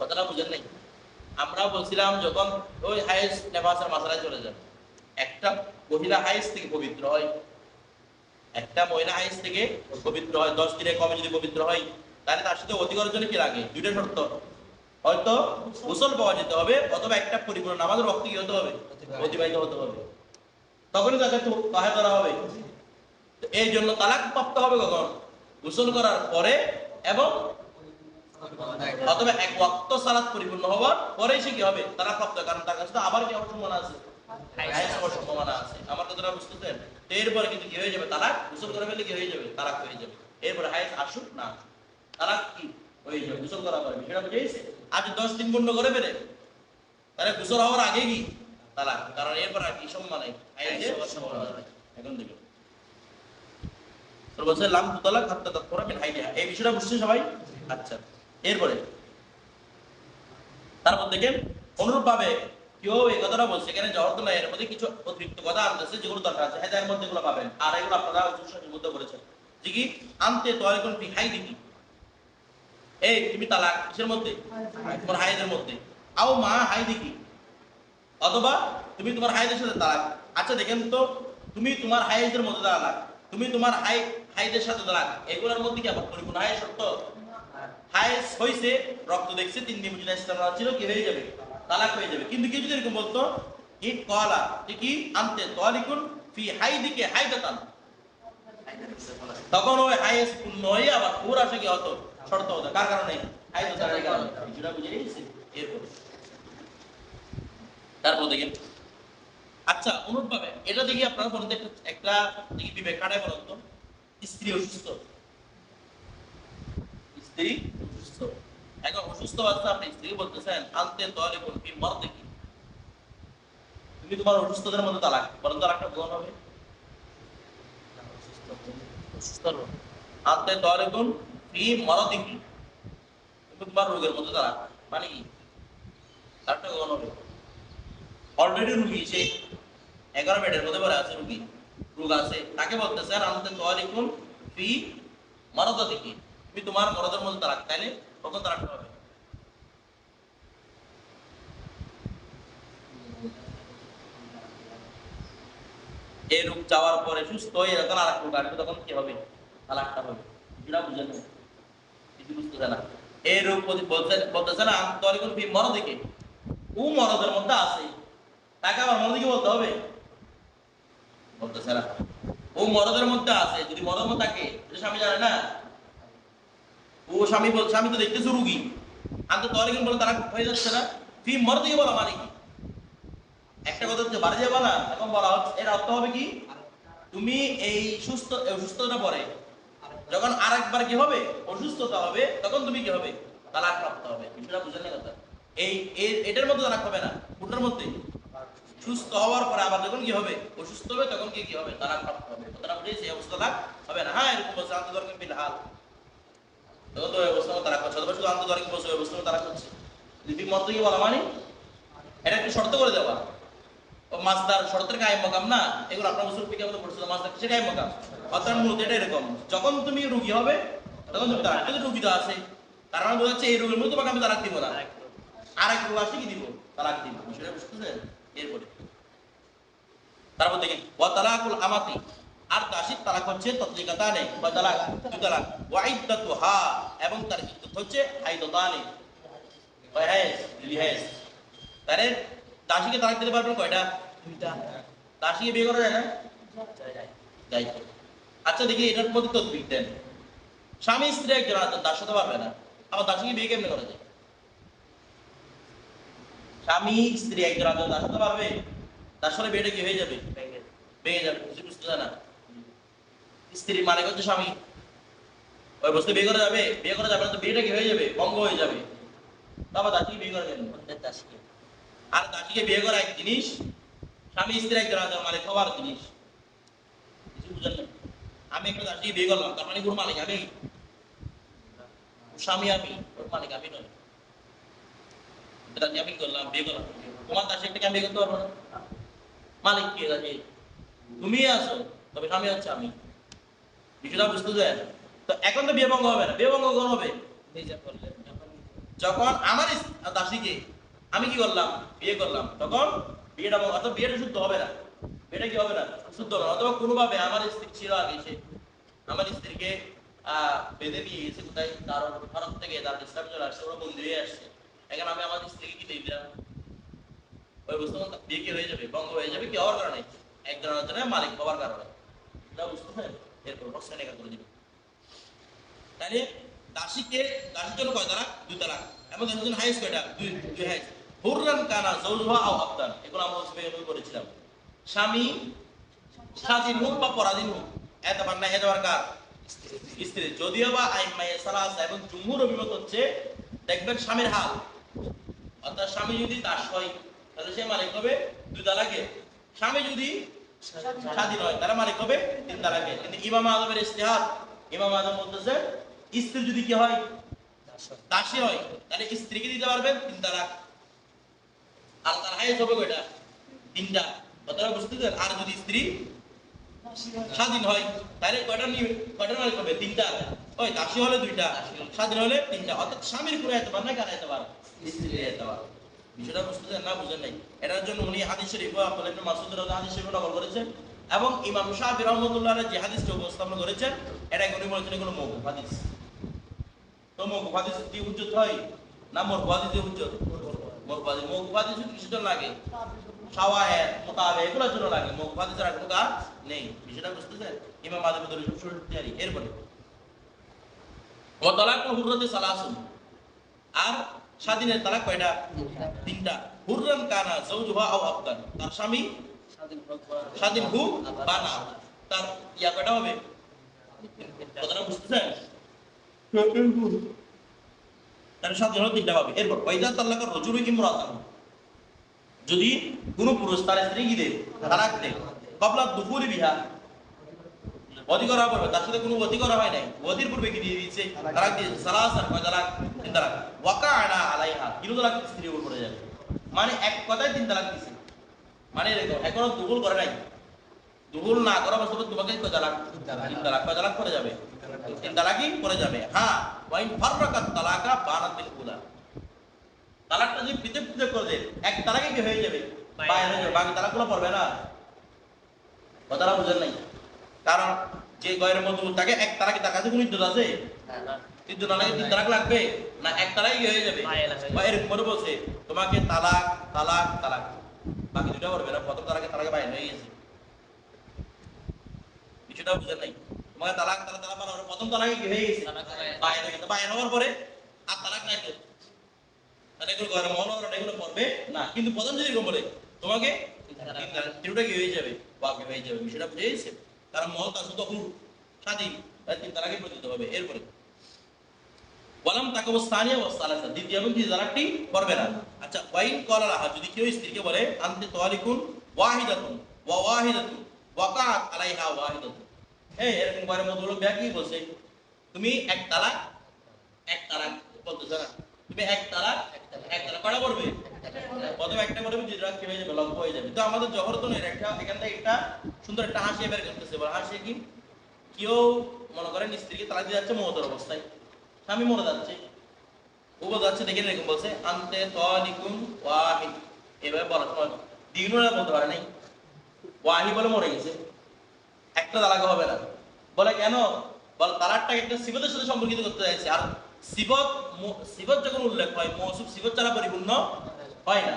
কথাটা বুঝেন নাই? আমরা বলছিলাম যখন ওই হাইজ নেফাসের মাসালায় চলে যায়, একটা মহিলা হাইজ থেকে পবিত্র হয়, একটা মহিলা হাইজ থেকে পবিত্র হয় 10 দিনের কমে যদি পবিত্র হয়, তাহলে তার সাথে অতি করার জন্য কি লাগে? দুইটা শর্ত, হয়তো গোসল পাওয়া যেতে হবে অথবা একটা পরিপূর্ণ নামাজের ওয়াক্ত কি হতে হবে? অতিবাহিত হতে হবে, তখনই তাকে তো তাহে করা হবে। এই জন্য তালাক প্রাপ্ত হবে কখন? গোসল করার পরে এবং অথবা এক ওয়াক্ত সালাত পরিপূর্ণ হওয়ার পরেই সে কি হবে? তালাক প্রাপ্ত, কারণ তার কাছে তো আবার কি হওয়ার সম্ভাবনা আছে? হাইজ হওয়ার সম্ভাবনা আছে। আমার কথাটা বুঝতেছেন? তো এরপরে কিন্তু কি হয়ে যাবে? তালাক, গোসল করে ফেলে কি হয়ে যাবে? তালাক হয়ে যাবে। এরপরে হাইজ আসুক না আসুক, তালাক কি হয়ে যাবে? গোসল করার পরে। বিষয়টা বুঝেছে? আজ 10 দিন পূর্ণ করে ফেলে, তাহলে গোসল হওয়ার আগে কি তালাক, কারণ এরপর আর কি সম্ভাবনা নাই, হাইজ হওয়ার সম্ভাবনা নাই। এখন দেখুন লাম তুতালাক হাত্তা তাতফুরা মিন হাইদিহা, এই বিষয়টা বুঝছে সবাই? আচ্ছা, এরপরে তারপর দেখেন অনুরূপভাবে কেউ এই কথাটা বলছে এখানে জওহরতুল্লাহ এর মধ্যে কিছু অতিরিক্ত কথা আনতেছে যেগুলো দরকার আছে, হ্যাঁ এর মধ্যে এগুলো পাবেন, আর এগুলো আপনারা উৎসবের মধ্যে করেছেন যে কি আনতে তোয়ালিকুন ফি হাইদিহি, এই তুমি তালাক কিসের মধ্যে? তোমার হাইদের মধ্যে। আও মা হাইদিহি, অথবা তুমি তোমার হাইদের সাথে তালাক। আচ্ছা দেখেন তো, তুমি তোমার হাইদের মধ্যে তালাক, তুমি তোমার হাইদের সাথে তালাক, এগুলোর মধ্যে কি আবার পরিপূর্ণ হাইজ শর্ত? হাইজ হইছে, রক্ত দেখছে 3 দিন যদি ইসলাম ছিল, কি হয়ে যাবে? তালাক হয়ে যাবে। কিন্তু কেউ যদি এরকম বলতো ইন কলা কি আনতে তালিকুন ফি হাইদিকে হাইদাতান, তখন ওই হাইজ পূর্ণ হয়ে আবার পুরা সে কি হতো? শর্ত হতো। কার কারণে? হাইদ তালাকের কারণে। যেটা বুঝে গেছে এরপর তারপর দেখেন। আচ্ছা অনুরূপভাবে এটা দেখি আপনারা বলতে একটা দেখি বিবেক কাটায় বলুন তো, স্ত্রী অসুস্থ, স্ত্রী অসুস্থ, এখন অসুস্থ অবস্থা আপনি স্ত্রীকে বলতেছেন আনতে তালিকুন ফি মারদিকি, তুমি তোমার অসুস্থতার মধ্যে তালাক, বলেন তালাকটা কখন হবে? অসুস্থ আনতে তালিকুন ফি মারদিকি, তুমি তোমার রোগের মধ্যে তালাক, মানে কি তালাকটা কখন হবে? অলরেডি রোগী, সে 11 বেডের মধ্যে পড়ে আছে, রোগী রোগ আছে, তাকে বলতেছেন আনতে তালিকুন ফি মারদিকি, তুমি তোমার মরদের মধ্যে তালাক, তাইলে কখন তালাকটা হবে? এই রোগ যাওয়ার পরে সুস্থ হয়ে যখন আর এক রোগ আসবে তখন কি হবে? তালাকটা হবে। এটা বুঝেন না, কিছু বুঝতেছে না। এই রোগ বলতেছে না আন্তরিকুন ফি মরদিকে, ও মরদের মধ্যে আছে, তাকে আবার মরদিকে বলতে হবে? বলতেছে না, ও মরদের মধ্যে আছে, যদি মরদের মধ্যে থাকে স্বামী জানে না, ও স্বামী বলছে স্বামী তো দেখতেছে রুগী, আন্তরিকুন বলে তারা হয়ে যাচ্ছে না, ফি মরদিকে বলা মানে কি? একটা কথা হচ্ছে বাড়ি যাবা না, এখন বলা হচ্ছে এর অর্থ হবে কি, তুমি এই অসুস্থতা পরে যখন আরেকবার কি হবে? অসুস্থতা হবে, তখন তুমি কি হবে? তালাক প্রাপ্ত হবে। বিষয়টা বুঝেন না কথা? এই এটার মধ্যে তালাক হবে না, কোনটার মধ্যে? সুস্থ হওয়ার পরে আবার যখন কি হবে? অসুস্থ হবে, তখন কি হবে? তালাক প্রাপ্ত হবে। কথাটা বুঝেছি? এই অবস্থা তালাক হবে না। হ্যাঁ এরকম বলছে আন্তর্জাতিক বিলহাল, তখন তো অবস্থা তালাক হচ্ছে, অথবা শুধু আন্তর্জাতিক বলছে অবস্থা তালাক হচ্ছে, যদি মত কি বলা মানে এটা একটু শর্ত করে দেওয়া, মাসদার শর্তের কায়েম মাকাম না, এগুলো আপনার উসুল ফিকহে মধ্যে পড়ছিল, মাসদার কিসের কায়েম মাকাম? অর্থাৎ মূলত এটা এরকম, যখন তুমি রোগী হবে তখন তুমি তালাক, যদি রোগী তো আছে তার মানে বোঝা যাচ্ছে এই রোগের মধ্যে তোমাকে আমি তালাক দিব না, আরেক রোগ আসলে কি দিব? তালাক দিব। সেটা বুঝতেছেন? এরপরে তারপর দেখেন ওয়া তালাকুল আমাতি, আর দাসীর তালাক হচ্ছে ততলিকাতানে, কয় তালাক? 2 তালাক। ওয়া ইদ্দাতুহা, এবং তার ইদ্দত হচ্ছে হাইদাতানে, কয় হাইজ? 2 হাইজ। তাহলে দাসীকে তালাক দিতে পারবেন কয়টা? 2টা। দাসীকে বিয়ে করা যায় না? যায়। আচ্ছা দেখি এটার মধ্যে তদবির দেন, স্বামী স্ত্রী একজন দাস হতে পারবে না, আবার দাসীকে বিয়ে কেমনে করা যায়? স্বামী স্ত্রী একজন আরেকজন তার সাথে পারবে, তার সাথে বিয়েটা কি হয়ে যাবে? ভেঙে যাবে। কিছু বুঝতে চায় না। স্ত্রীর মানে হচ্ছে স্বামী, ওই বস্তু বিয়ে করা যাবে? বিয়ে করা যাবে না, তো বিয়েটা কি হয়ে যাবে? ভঙ্গ হয়ে যাবে। তারপর দাসীকে বিয়ে করা যাবে না। দাসীকে, আর দাসীকে বিয়ে করা এক জিনিস, স্বামী স্ত্রী একজন আরেকজন মালিক হওয়ার জিনিস। কিছু বুঝেন না? আমি একটা দাসীকে বিয়ে করলাম, তার মানে কোন মালিক আমি? স্বামী আমি, ওর মালিক আমি নয়। দাসী আমি করলাম, বিয়ে করলাম, তোমার দাসী একটা বিয়ে করতে পারবো না। মালিক কে? দাসী তুমি আছো, তবে স্বামী হচ্ছে আমি। বিষয়টা বুঝতে যায়। তো এখন তো বিয়ে ভঙ্গ হবে না। বিয়ে ভঙ্গ কখন হবে? যখন আমার দাসীকে আমি কি করলাম? বিয়ে করলাম, তখন বিয়েটা অথবা বিয়েটা শুদ্ধ হবে না। বিয়েটা কি হবে না? শুদ্ধ হবে না। অথবা কোনোভাবে আমার স্ত্রী ছিল আগে, সে আমার স্ত্রীকে বেঁধে নিয়ে গেছে কোথায়, তার ভারত থেকে, তার ইসলাম চলে আসছে, ওরা বন্দি হয়ে আসছে। এখন আমি আমার স্ত্রীকে কি দিয়ে দিলাম, ওই বস্তু বিয়ে কি হয়ে যাবে? ভঙ্গ হয়ে যাবে। কি হওয়ার কারণে? একজন আরেকজনের মালিক হওয়ার কারণে। বুঝতেছেন? এরপর হোসেন একা করে দিবে। তাহলে দাসীকে, দাসীর জন্য কয় তালাক? 2 তালাক। এবং একজন হাইস কয়টা? 2 হাইস। হুররান কানা যাওজুহা আও আবদান, এগুলো আমরা ওসবে করেছিলাম। স্বামী স্বাধীন হোক বা পরাধীন হোক, এতবার না এতবার কার? স্ত্রী। যদিও বা আইমায়ে সালাসা এবং জুমহুর অভিমত হচ্ছে, দেখবেন স্বামীর হাল, অর্থাৎ স্বামী যদি দাস হয় তাহলে সে মালিক হবে 2 তালাকে। স্বামী যদি স্বাধীন হয় তাহলে মালিক হবে 3 তালাকে। কিন্তু ইমাম আযমের ইজতিহাদ, ইমাম আযম বলতেছে স্ত্রী যদি কি হয়? দাসী হয়, তাহলে স্ত্রীকে দিতে পারবেন 3 তালাক। আর তার হাইজ হবে কয়টা? 3টা। কথাটা বুঝতেছেন? আর যদি স্ত্রী স্বাধীন হয় তাহলে কয়টা মালিক হবে? 3টা। ওই দাসী হলে 2টা, স্বাধীন হলে 3টা। অর্থাৎ স্বামীর পুরো এতবার না, কার এতবার? স্ত্রীর এতবার। বিষয়টা বুঝতেছেন না? বুঝেন নাই? এটার জন্য উনি হাদিস শরীফ আব্দুল্লাহ ইবনে মাসউদ রাদিয়াল্লাহু হাদিস শরীফ নকল করেছেন, এবং ইমাম শাফি রাহমাতুল্লাহ আলাইহি যে হাদিসটি উপস্থাপন করেছেন, এটা উনি বলেছেন এগুলো মওকুফ হাদিস। তো মওকুফ হাদিস কি হুজ্জত হয় না মরফু হাদিস দিয়ে হুজ্জত? মরফু হাদিস। মওকুফ হাদিস কিসের জন্য লাগে? শাওয়াহিদ, মুতাবা, এগুলোর জন্য লাগে। মওকুফ হাদিসের আর কোনো কাজ নেই। বিষয়টা বুঝতেছেন? ইমাম আযমের দলিল শরীফ তৈরি। এরপরে ওয়া তালাকুল হুররাতি সালাসুন, আর স্বাধীনের তালাক কয়টা? 3টা। হুররান কানা যাওজুহা আও আবদান, তার স্বামী স্বাধীন হোক বা না, তার ইয়া কয়টা হবে? কথাটা বুঝতেছেন? তার স্বাধীন হলে 3টা পাবে। এরপর ওয়াইদা তালাকা রাজুলু ইমরাতান, যদি কোনো পুরুষ তার স্ত্রীকে দেয়, তালাক দেয়, ক্বাবলা দুখুলি বিহা, ওয়াদি করা পড়বে, তার সাথে কোনো ওয়াদি করা হয় নাই, ওয়াদির পূর্বে কি দিয়ে দিয়েছে? তালাক দিয়েছে। সালাসান, কয় তালাক? 3 তালাক। ওয়াকাআনা আলাইহা, কিরো তালাক? স্ত্রীর উপর পড়ে যাবে। মানে এক কথায় 3 তালাক দিয়েছে। মানে এখনো দুহুল করে নাই, দুহুল না করা অবস্থায় তোমাকে কয় তালাক? 3 তালাক। কয় তালাক পড়ে যাবে? 3 তালাকই পড়ে যাবে। হ্যাঁ, ওয়াইন ফাররাকাত তালাকা বানাত বিল উলা, তালাকটা যদি পৃথক পৃথক করে দেয়, এক তালাকে কি হয়ে যাবে? বাইরে হয়ে যাবে। বাকি তালাকগুলো পড়বে না। কথাটা বুঝেন নাই? কারণ যে গয়ের মধ্যে তাকে এক তালাকে, তার কাছে কোনো ইজ্জত আছে? ইজ্জত না লাগে 3 তালাক লাগবে না? এক তালাকই কি হয়ে যাবে? বা এরকম করে বলছে তোমাকে তালাক তালাক তালাক, বাকি 2টা পড়বে না। প্রথম তালাকে তালাকে বাইরে হয়ে গেছে। কিছুটা বুঝেন নাই? তোমাকে তালাক তালাক তালাক মানে প্রথম তালাকে কি হয়ে গেছে? বাইরে হয়ে গেছে। বাইরে হওয়ার পরে আর তালাক নাই তো, তাহলে এগুলো ঘরে মহল এগুলো পড়বে না। কিন্তু প্রথম যদি এরকম বলে তোমাকে 3টা কি হয়ে যাবে? বাকি হয়ে যাবে। বিষয়টা বুঝে গেছে? কারণ মহল তার শুধু তখন স্বাধীন, 3 তালাকে প্রতিত হবে। এরপরে ওয়ালাম তাকাবু সানিয়া ওয়া সালাসা, দ্বিতীয় এবং তৃতীয় তালাকটি পড়বে না। আচ্ছা, ওয়াইন ক্বালা লাহা, যদি কেউ স্ত্রীকে বলে আনতি তালিকুন ওয়াহিদাতুন ওয়া ওয়াহিদাতুন ওয়াকাআত আলাইহা ওয়াহিদাতুন, এরকম করে মতলব ব্যাগ কি বলছে, তুমি এক তালাক এক তালাক বলতেছ না, তুমি এক তালাক এক তালাক কয়টা করবে? প্রথমে একটা করবে, দুই তালাক কি হয়ে যাবে? লম্ব হয়ে যাবে। তো আমাদের জহরতনের একটা এখান থেকে একটা সুন্দর একটা হাসি বের করতেছে। বলে হাসি কি? কেউ মনে করেন স্ত্রীকে তালাক দিয়ে যাচ্ছে মওতের অবস্থায়, স্বামী মরে যাচ্ছে, ও যাচ্ছে, দেখেন এরকম বলছে আনতে তালিকুন ওয়াহিদ, এভাবে বলার সময় দ্বিগুণটা বলতে পারে নাই, ওয়াহি বলে মরে গেছে, একটা তালাক হবে না। বলে কেন? বল তালাকটা একটা সিবতের সাথে সম্পর্কিত করতে চাইছে। আর সিবত সিবত যখন উল্লেখ হয়, মৌসুফ সিবত ছাড়া পরিপূর্ণ হয় না।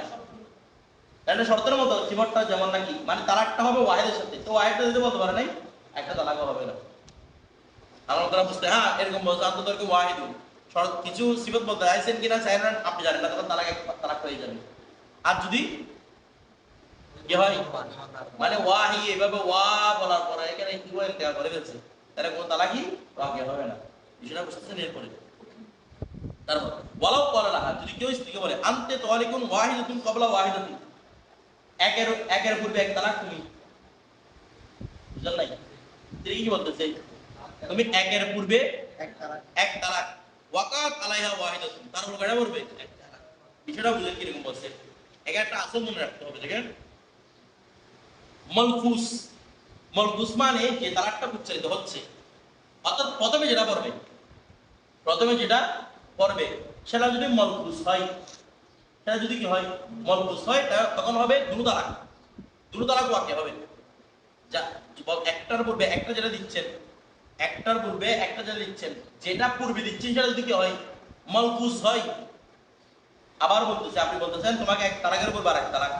তাহলে শর্তের মতো সিবতটা যেমন নাকি, মানে তালাকটা হবে ওয়াহিদের সাথে, তো ওয়াহিদটা যদি বলতে পারে নাই, একটা তালাকও হবে না। আমার কথা বুঝতে, হ্যাঁ এরকম বলছে আন্তর্জাতিক ওয়াহিদুল শরৎ কিছু সিবত বলতে চাইছেন কিনা চাইলেন আপনি জানেন না, তখন তালাক হয়ে যাবে। আর যদি কি হয় মানে ওয়াহি এভাবে ওয়া বলার পরে এখানে কি ওয়েল দেয়া করে ফেলছে তাহলে কোন তালাকি ওয়াকি হবে না বিষয়টা বুঝতেছেন এরপরে তারপর ওয়ালাউ ক্বালা লাহা যদি কেউ স্ত্রীকে বলে আনতে তালিকুন ওয়াহিদাতুন ক্বাবলা ওয়াহিদাতিন একের পূর্বে এক তালাক তুমি বুঝলেন নাই স্ত্রী কি বলতেছে তুমি একের পূর্বে এক তালাক ওয়াকাত আলাইহা ওয়াহিদাতুন তার উপর কয়টা পড়বে এক তালাক বিষয়টা বুঝলেন কি রকম বলছে এখানে একটা আসল মনে রাখতে হবে দেখেন মলফুস মলফুস মানে যে তালাকটা উচ্চারিত হচ্ছে অর্থাৎ প্রথমে যেটা পড়বে সেটা যদি মলফুস হয় সেটা যদি কি হয় মলফুস হয় তখন হবে দুরু তালাক ওয়াকি হবে যা একটার পূর্বে একটা যেটা দিচ্ছেন যেটা পূর্বে দিচ্ছেন সেটা যদি কি হয় মলফুস হয় আবার বলতেছে আপনি বলতেছেন তোমাকে এক তালাকের পূর্বে আরেক তালাক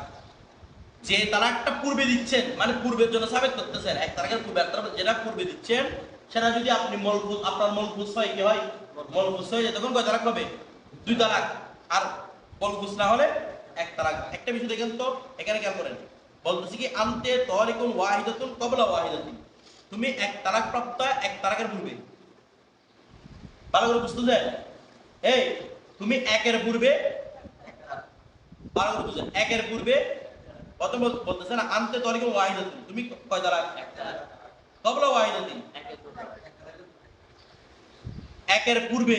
যে তালাকটা পূর্বে দিচ্ছেন মানে পূর্বের জন্য সাবেত করতেছেন এক তালাকের পূর্বে একটা যেটা পূর্বে দিচ্ছেন সেটা যদি আপনি আপনার মলফুস হয় কি হয় মলফুস হয় তখন কয় তালাক হবে দুই তালাক আর মলফুস না হলে এক তালাক একটা বিষয় দেখেন তো এখানে খেয়াল করেন বলতেছি কি আনতে তালিকুন ওয়াহিদাতুন ক্বাবলা ওয়াহিদাতিন তুমি এক তালাক প্রাপ্ত এক তালাকের পূর্বে ভালো করে বুঝতেছেন এই তুমি একের পূর্বে ভালো করে বুঝেন একের পূর্বে প্রথম বলতেছে না আনতে তালিকুন ওয়াহিদাতুন তুমি কয় তালাক এক তালাক ক্বাবলা ওয়াহিদাতিন একের পূর্বে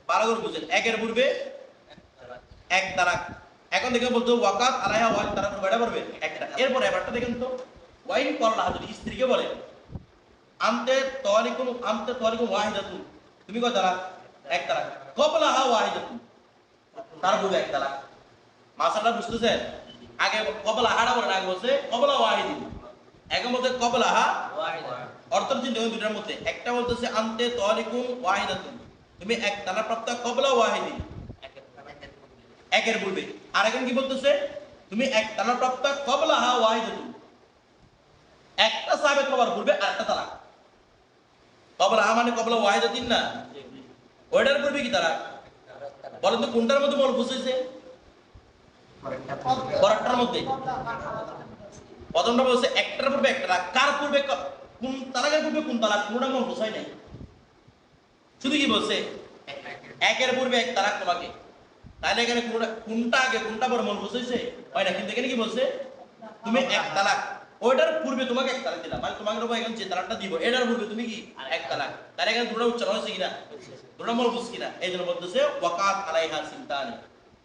ভালো করে বুঝেন একের পূর্বে এক তালাক এখন দেখে বলতো ওয়াকাত আলাইহা ওয়াহিদ তালাক কয়টা পড়বে একটা এরপর এবারটা দেখেন তো ওয়াইন ক্বালা লাহা যদি স্ত্রীকে বলে আনতে তালিকুন ওয়াহিদাতুন তুমি কয় তালাক এক তালাক ক্বাবলাহা ওয়াহিদাতুন তার পূর্বে এক তালাক মাসালা বুঝতেছেন আগে ক্বাবলাহাটা বলেন আগে বলছে ক্বাবলা ওয়াহিদিন এখন বলতে ক্বাবলাহা অর্থ চিন্তা দুটার মধ্যে একটা বলতেছে আনতে তালিকুন ওয়াহিদাতুন তুমি এক তালাক প্রাপ্ত ক্বাবলা ওয়াহিদিন একের পূর্বে আর এখন কি বলতেছে তুমি এক তালাক প্রাপ্ত ক্বাবলাহা ওয়াহিদাতুন একটা সাবেত হওয়ার পূর্বে আরেকটা তালাক ক্বাবলাহা মানে ক্বাবলা ওয়াহিদাতিন না ওইটার পূর্বে কি তালাক বলেন তো কোনটার মধ্যে মলফুস হইছে পরেরটার মধ্যে প্রথমটা বলছে একটার পূর্বে একটা তালাক কার পূর্বে কোন তালাকের পূর্বে কোন তালাক কোনটা মলফুস হয় নাই শুধু কি বলছে একের পূর্বে এক তালাক তোমাকে তাহলে এখানে কোনটা আগে কোনটা পরে মলফুস হইছে হয় না কিন্তু এখানে কি বলছে তুমি এক তালাক ওইটার পূর্বে তোমাকে এক তালাক দিলাম মানে তোমাকে উপর এখন যে তালাকটা দিব এটার পূর্বে তুমি কি এক তালাক তাহলে এখানে দুটো উচ্চারণ হয়েছে কিনা দুটো মলফুস কিনা এই জন্য বলতেছে ওয়াকাত আলাইহা সিনতানি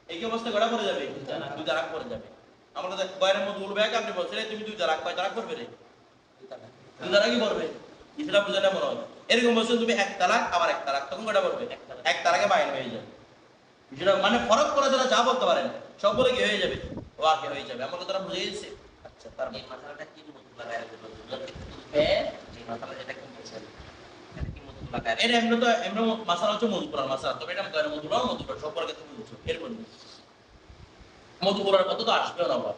এই কি অবস্থা গড়া পড়ে যাবে দুই তালাক পড়ে যাবে আমরা তো গয়রের মধ্যে বলবে আপনি বলছেন তুমি দুই তালাক কয় তালাক করবে রে দুই তালাকই পড়বে সেটা বুঝে না মনে হয় এরকম বলছেন তুমি এক তালাক আবার এক তালাক তখন কয়টা পড়বে এক তালাকে বাইরে হয়ে যাবে যেটা মানে ফরক করা যারা যা বলতে পারেন সব বলে কি হয়ে যাবে ওয়াকি হয়ে যাবে আমাকে তারা বুঝে গেছে আচ্ছা তার এই মাসালাটা কি মতলব লাগায় এই মাসালা যেটা কি বলছেন এটা কি মতলব লাগায় এর এমনি মাসালা হচ্ছে মধুপুরার মাসালা তবে এটা গায়রে মধুপুর সম্পর্কে তুমি বুঝছো এরপর মধুপুরার কথা তো আসবে না বাবা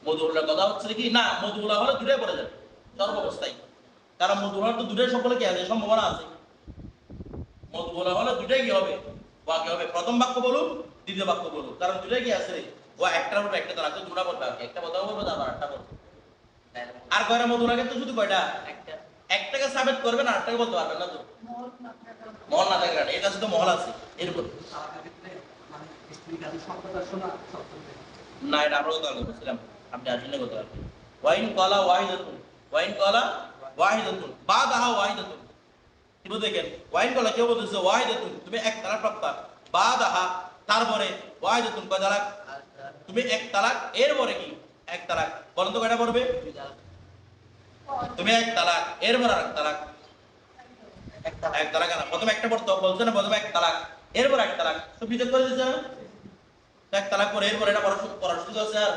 মধুপুরার কথা হচ্ছে কি না মধুপুরা হলে দুটোই পড়ে যাবে সর্বাবস্থায় কারণ মধুপুরার তো দুটোই সম্পর্কে কি আছে সম্ভাবনা আছে মধুপুরা হলে দুটোই কি হবে ওয়াকি হবে প্রথম বাক্য বলুন দ্বিতীয় বাক্য বলুন কারণ দুটোই কি আছে ও একটার উপর একটা তালাক তো দুটো বলবে একটা কথা বলবো তারপর আরেকটা বলবো আর গয়রা মধুরাকে তো শুধু কয়টা একটাকে সাবেত করবেন আর আরেকটাকে বলতে পারবেন না তো মহল না থাকে এটা শুধু মহল আছে এরপর না এটা আমরা কথা বলছিলাম আপনি আসলে কথা বলবেন ওয়াইন ক্বালা ওয়াহিদাতুন বাদাহা ওয়াহিদাতুন কিন্তু দেখেন ওয়াইন ক্বালা কেউ বলতেছে ওয়াহিদাতুন তুমি এক তালাক প্রাপ্ত বাদাহা তারপরে ওয়াহিদাতুন কয় তালাক তুমি এক তালাক এরপরে কি এক তালাক বলেন তো কয়টা পড়বে তুমি এক তালাক এরপর আরেক তালাক এক তালাক না প্রথমে একটা পড়তো বলছে না প্রথমে এক তালাক এরপর এক তালাক তো বিচ্ছেদ করে দিয়েছে না এক তালাক পরে এরপর এটা পড়ার সুযোগ আছে আর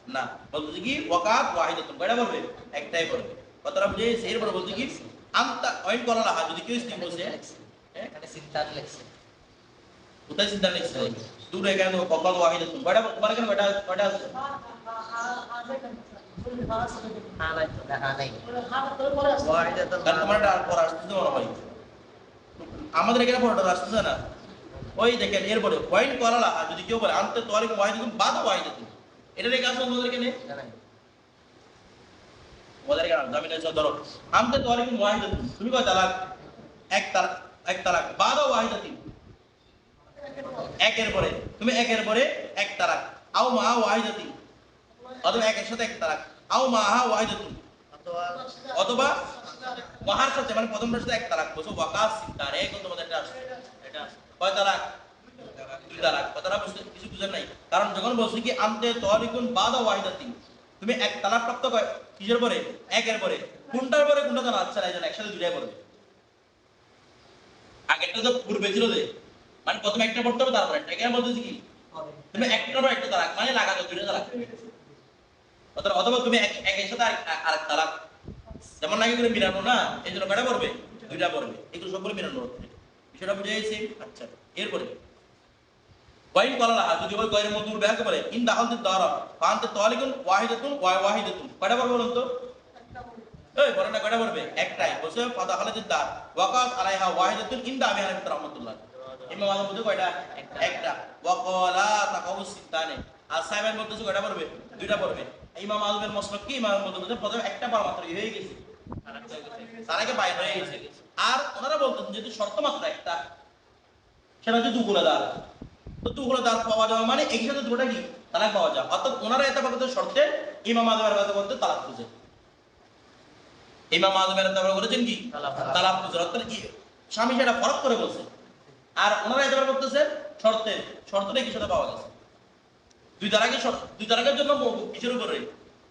না বলতে কি ওয়াকাত ওয়াহিদাতুন কয়টা পড়বে একটাই পড়বে কথাটা বুঝে এরপর বলতে কি আনতা ওয়াইন ক্বালা লাহা যদি কেউ স্ত্রী বলছে এখানে সিনতান লিখছে কোথায় সিনতান লিখছে দুটো এখানে ওয়াকাত ওয়াহিদাতুন কয়টা তোমার এখানে কয়টা আছে আমাদের এখানে পড়াটা আসতেছে না ওই দেখেন এরপরে ওয়াইন করালা আর যদি কেউ বলে আনতে তোয়ারিক ওয়াহিদাতুন বাদা ওয়াহিদাতুন, এটা রেখে আসলে ওদেরকে নেই ওদেরকে জামিন আছে ধরো আনতে তোয়ারিক ওয়াহিদাতুন, তুমি কয় তালাক? এক তালাক বাদা ওয়াহিদাতুন, একের পরে তুমি একের পরে এক তালাক, আও মা ওয়াহিদাতুন, অথবা একের সাথে এক তালাক, আও মাহা ওয়াহিদাতুন, অথবা মাহার সাথে মানে প্রথমটার সাথে এক তালাক বসো ওয়াকাস সিদ্ধার এই কোন তোমাদের এটা আসে কয় তালাক? দুই তালাক। কথাটা বুঝতে কিছু বুঝেন নাই? কারণ যখন বলছি কি আনতে তোয়ারিকুন বাদা ওয়াহিদাতুন, তুমি এক তালাক প্রাপ্ত কয় কিসের পরে? একের পরে। কোনটার পরে কোনটা জানা আচ্ছা না, একসাথে দুইটাই পড়বে। আগেরটা তো পূর্বে ছিল যে মানে প্রথমে একটা পড়তে হবে তারপর একটা, কেন বলতেছি কি তুমি একটার পর একটা তালাক মানে লাগাতো দুইটা তালাক, অথবা তুমি একের সাথে আরেক তালাক, যেমন নাকি করে মিলানো না, এই জন্য কয়টা পড়বে? দুইটা পড়বে। এগুলো সবগুলো মিলানো বিষয়টা বুঝে গেছি। আচ্ছা এরপরে ওয়াইন কলালা যদি ওই গয়রের মধ্যে ব্যাখ্যা করে ইন দাখালতিদ দারা ফাআনতা তালিকুন ওয়াহিদাতুন ওয়াহিদাতুন, কয়টা পড়বে বলুন তো? এই বলেন না কয়টা পড়বে? একটাই। বসে ফাদাখালাতিদ দার ওয়াকাত আলাইহা ওয়াহিদাতুন ইনদা আবি হানিফা রাহমাতুল্লাহ, ইমাম আযম বলতে কয়টা? একটা। ওয়াকালা তাকাউস সিদ্দানে, আর সাহেবের মধ্যে কয়টা পড়বে? দুইটা পড়বে। ইমাম আযমের মাসলাক কি? ইমাম বলতে প্রথমে একটা পড়া মাত্র হয়ে গেছে, তার আগে বাইরে হয়ে গেছে। আর ওনারা বলতেন যেহেতু শর্ত মাত্র একটা, সেটা হচ্ছে দুগুলাদার, তো দুগুলাদার পাওয়া যাওয়া মানে একই সাথে দুটোটা কি তালাক পাওয়া যায়। অর্থাৎ ওনারা এটা বলতে শর্তে, ইমাম আযমের কথা বলতে তালাক খুঁজে, ইমাম আযমের কথা বলেছেন কি তালাক খুঁজে, অর্থাৎ কি স্বামী সেটা ফরক করে বলছে, আর ওনারা এটা বলতেছে শর্তে, শর্তটা কি সাথে পাওয়া গেছে। দুই তালাকের জন্য কিসের উপরে?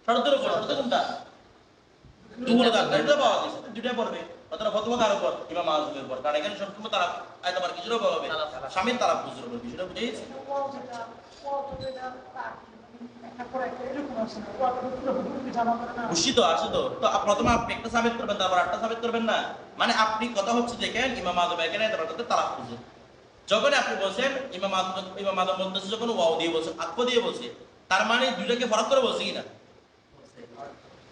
শর্তের উপর। শর্ত কোনটা? দুগুলাদার, এটা পাওয়া গেছে, দুইটা পড়বে। অর্থাৎ ফতোয়া কার উপর? ইমাম আযমের উপর, কারণ এখানে সম্পূর্ণ তালাক আবার কিসের উপর হবে? স্বামীর তালাক খুঁজের উপর। বিষয়টা বুঝে গেছে? বুঝছি তো, আছে তো। তো প্রথমে আপনি একটা সাবিত করবেন, তারপর আটটা সাবিত করবেন না, মানে আপনি কথা হচ্ছে দেখেন ইমাম আযম এখানে তালাক খুঁজে, যখন আপনি বলছেন ইমাম আযম বলতেছে, যখন ওয়াও দিয়ে বলছে, আত্ম দিয়ে বলছে, তার মানে দুইটাকে ফারাক করে বলছে কিনা?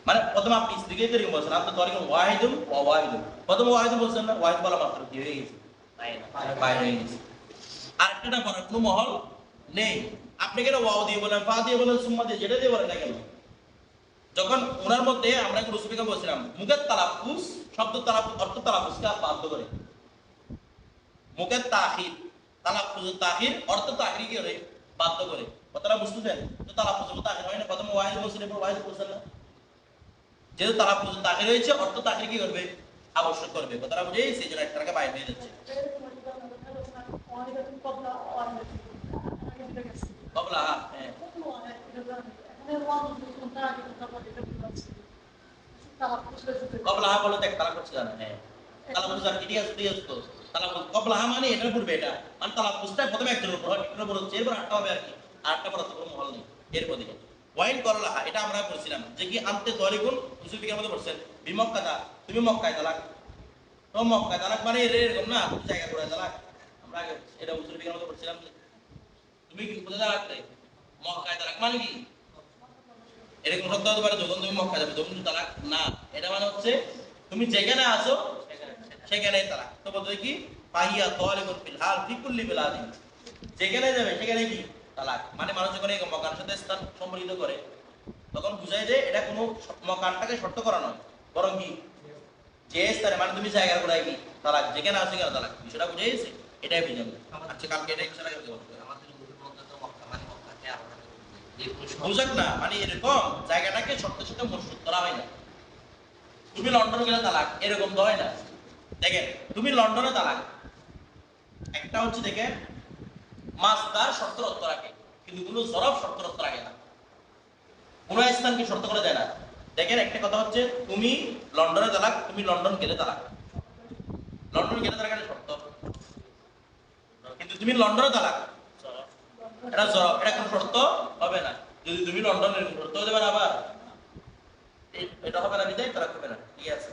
মানে প্রথমে আপনি স্ত্রীকে তৈরি বলছেন আপনি তরিক ওয়াহিদুন ওয়া ওয়াহিদুন, প্রথম ওয়াহিদুন বলছেন না, ওয়াহিদ বলা মাত্র কি হয়ে গেছে? বাইরে হয়ে গেছে। আরেকটা করার কোনো মহল নেই। আপনি কেন ওয়াও দিয়ে বলেন, ফা দিয়ে বলেন, সুম্মা দিয়ে, যেটা দিয়ে বলেন না কেন, যখন ওনার মধ্যে আমরা রসুবিকা বলছিলাম মুখের তালাফুজ, শব্দ তালাফুজ, অর্থ তালাফুজকে বাধ্য করে, মুখের তাখির, তালাফুজ তাখির, অর্থ তাখির কি করে বাধ্য করে। কথাটা বুঝতেছেন? তো তালাফুজ তাখির হয় না, প্রথমে ওয়াহিদ বলছেন, এরপর ওয়াহিদ বলছেন না, যেহেতু তালাফুজ তাখির হয়েছে, অর্থ তাখির কি করবে? আবশ্যক করবে। কথাটা বুঝেই সেই জন্য একটাকে বাইরে হয়ে যাচ্ছে। কবলা, হ্যাঁ কবলাহা বলে এক তালাক হচ্ছে জানা, হ্যাঁ তালাফুজ আর কি আছে তো তালাফুজ কবলাহা মানে এটার পূর্বে এটা মানে তালাফুজটা প্রথমে একজনের উপর হয়, একজনের উপর হচ্ছে, এরপর আটটা হবে আর কি, আটটা পর তো কোনো মহল নেই এরপর দিকে। ওয়াইন করলাহা এটা আমরা বলছিলাম যে কি আনতে তরিকুন উসুল ফিকের মধ্যে বলছেন বিমক্কাদা, তুমি মক্কায় তালাক, তো মক্কায় তালাক মানে এরকম না তুমি জায়গা করে তালাক, আমরা আগে এটা উসুল ফিকের মধ্যে বলছিলাম তুমি কি কোথায় তালাক রে মক্কায় তালাক মানে কি এরকম শব্দ হতে পারে যখন তুমি মক্কা যাবে তখন তালাক না, এটা মানে হচ্ছে তুমি যেখানে আছো সেখানেই তালাক। তো বলতে কি পাহিয়া তালিকুন ফিল হাল ফি কুল্লি বিলাদিন, যেখানে যাবে সেখানে কি তালাক, মানে মানুষ যখন এই মকানের সাথে স্থান সম্পর্কিত করে তখন বুঝায় যে এটা কোনো মকানটাকে শর্ত করা নয়, বরং কি যে স্থানে মানে তুমি জায়গা করে কি তালাক, যেখানে আছো সেখানে তালাক। বিষয়টা বুঝে গেছে? এটাই বুঝলাম। আচ্ছা কালকে এটা ইনশাআল্লাহ করতে হবে আমাদের মধ্যে তো মক্কা মানে মক্কাতে বুঝেন না, মানে এরকম জায়গাটাকে শর্তের সাথে মজবুত করা হয় না। তুমি লন্ডনে গেলে তালাক এরকম তো হয় না। দেখেন তুমি লন্ডনে তালাক, একটা হচ্ছে দেখেন মাসদার শর্ত অর্থ রাখে, কিন্তু কোনো জরফ শর্ত অর্থ রাখে না, কোনো স্থানকে শর্ত করে দেয় না। দেখেন একটা কথা হচ্ছে তুমি লন্ডনে তালাক, তুমি লন্ডন গেলে তালাক, লন্ডন গেলে তালাক একটা শর্ত, কিন্তু তুমি লন্ডনে তালাক এটা জরফ, এটা কোনো শর্ত হবে না। যদি তুমি লন্ডনের শর্ত হতে পারে আবার এটা হবে না, বিদায় তালাক হবে না। ঠিক আছে।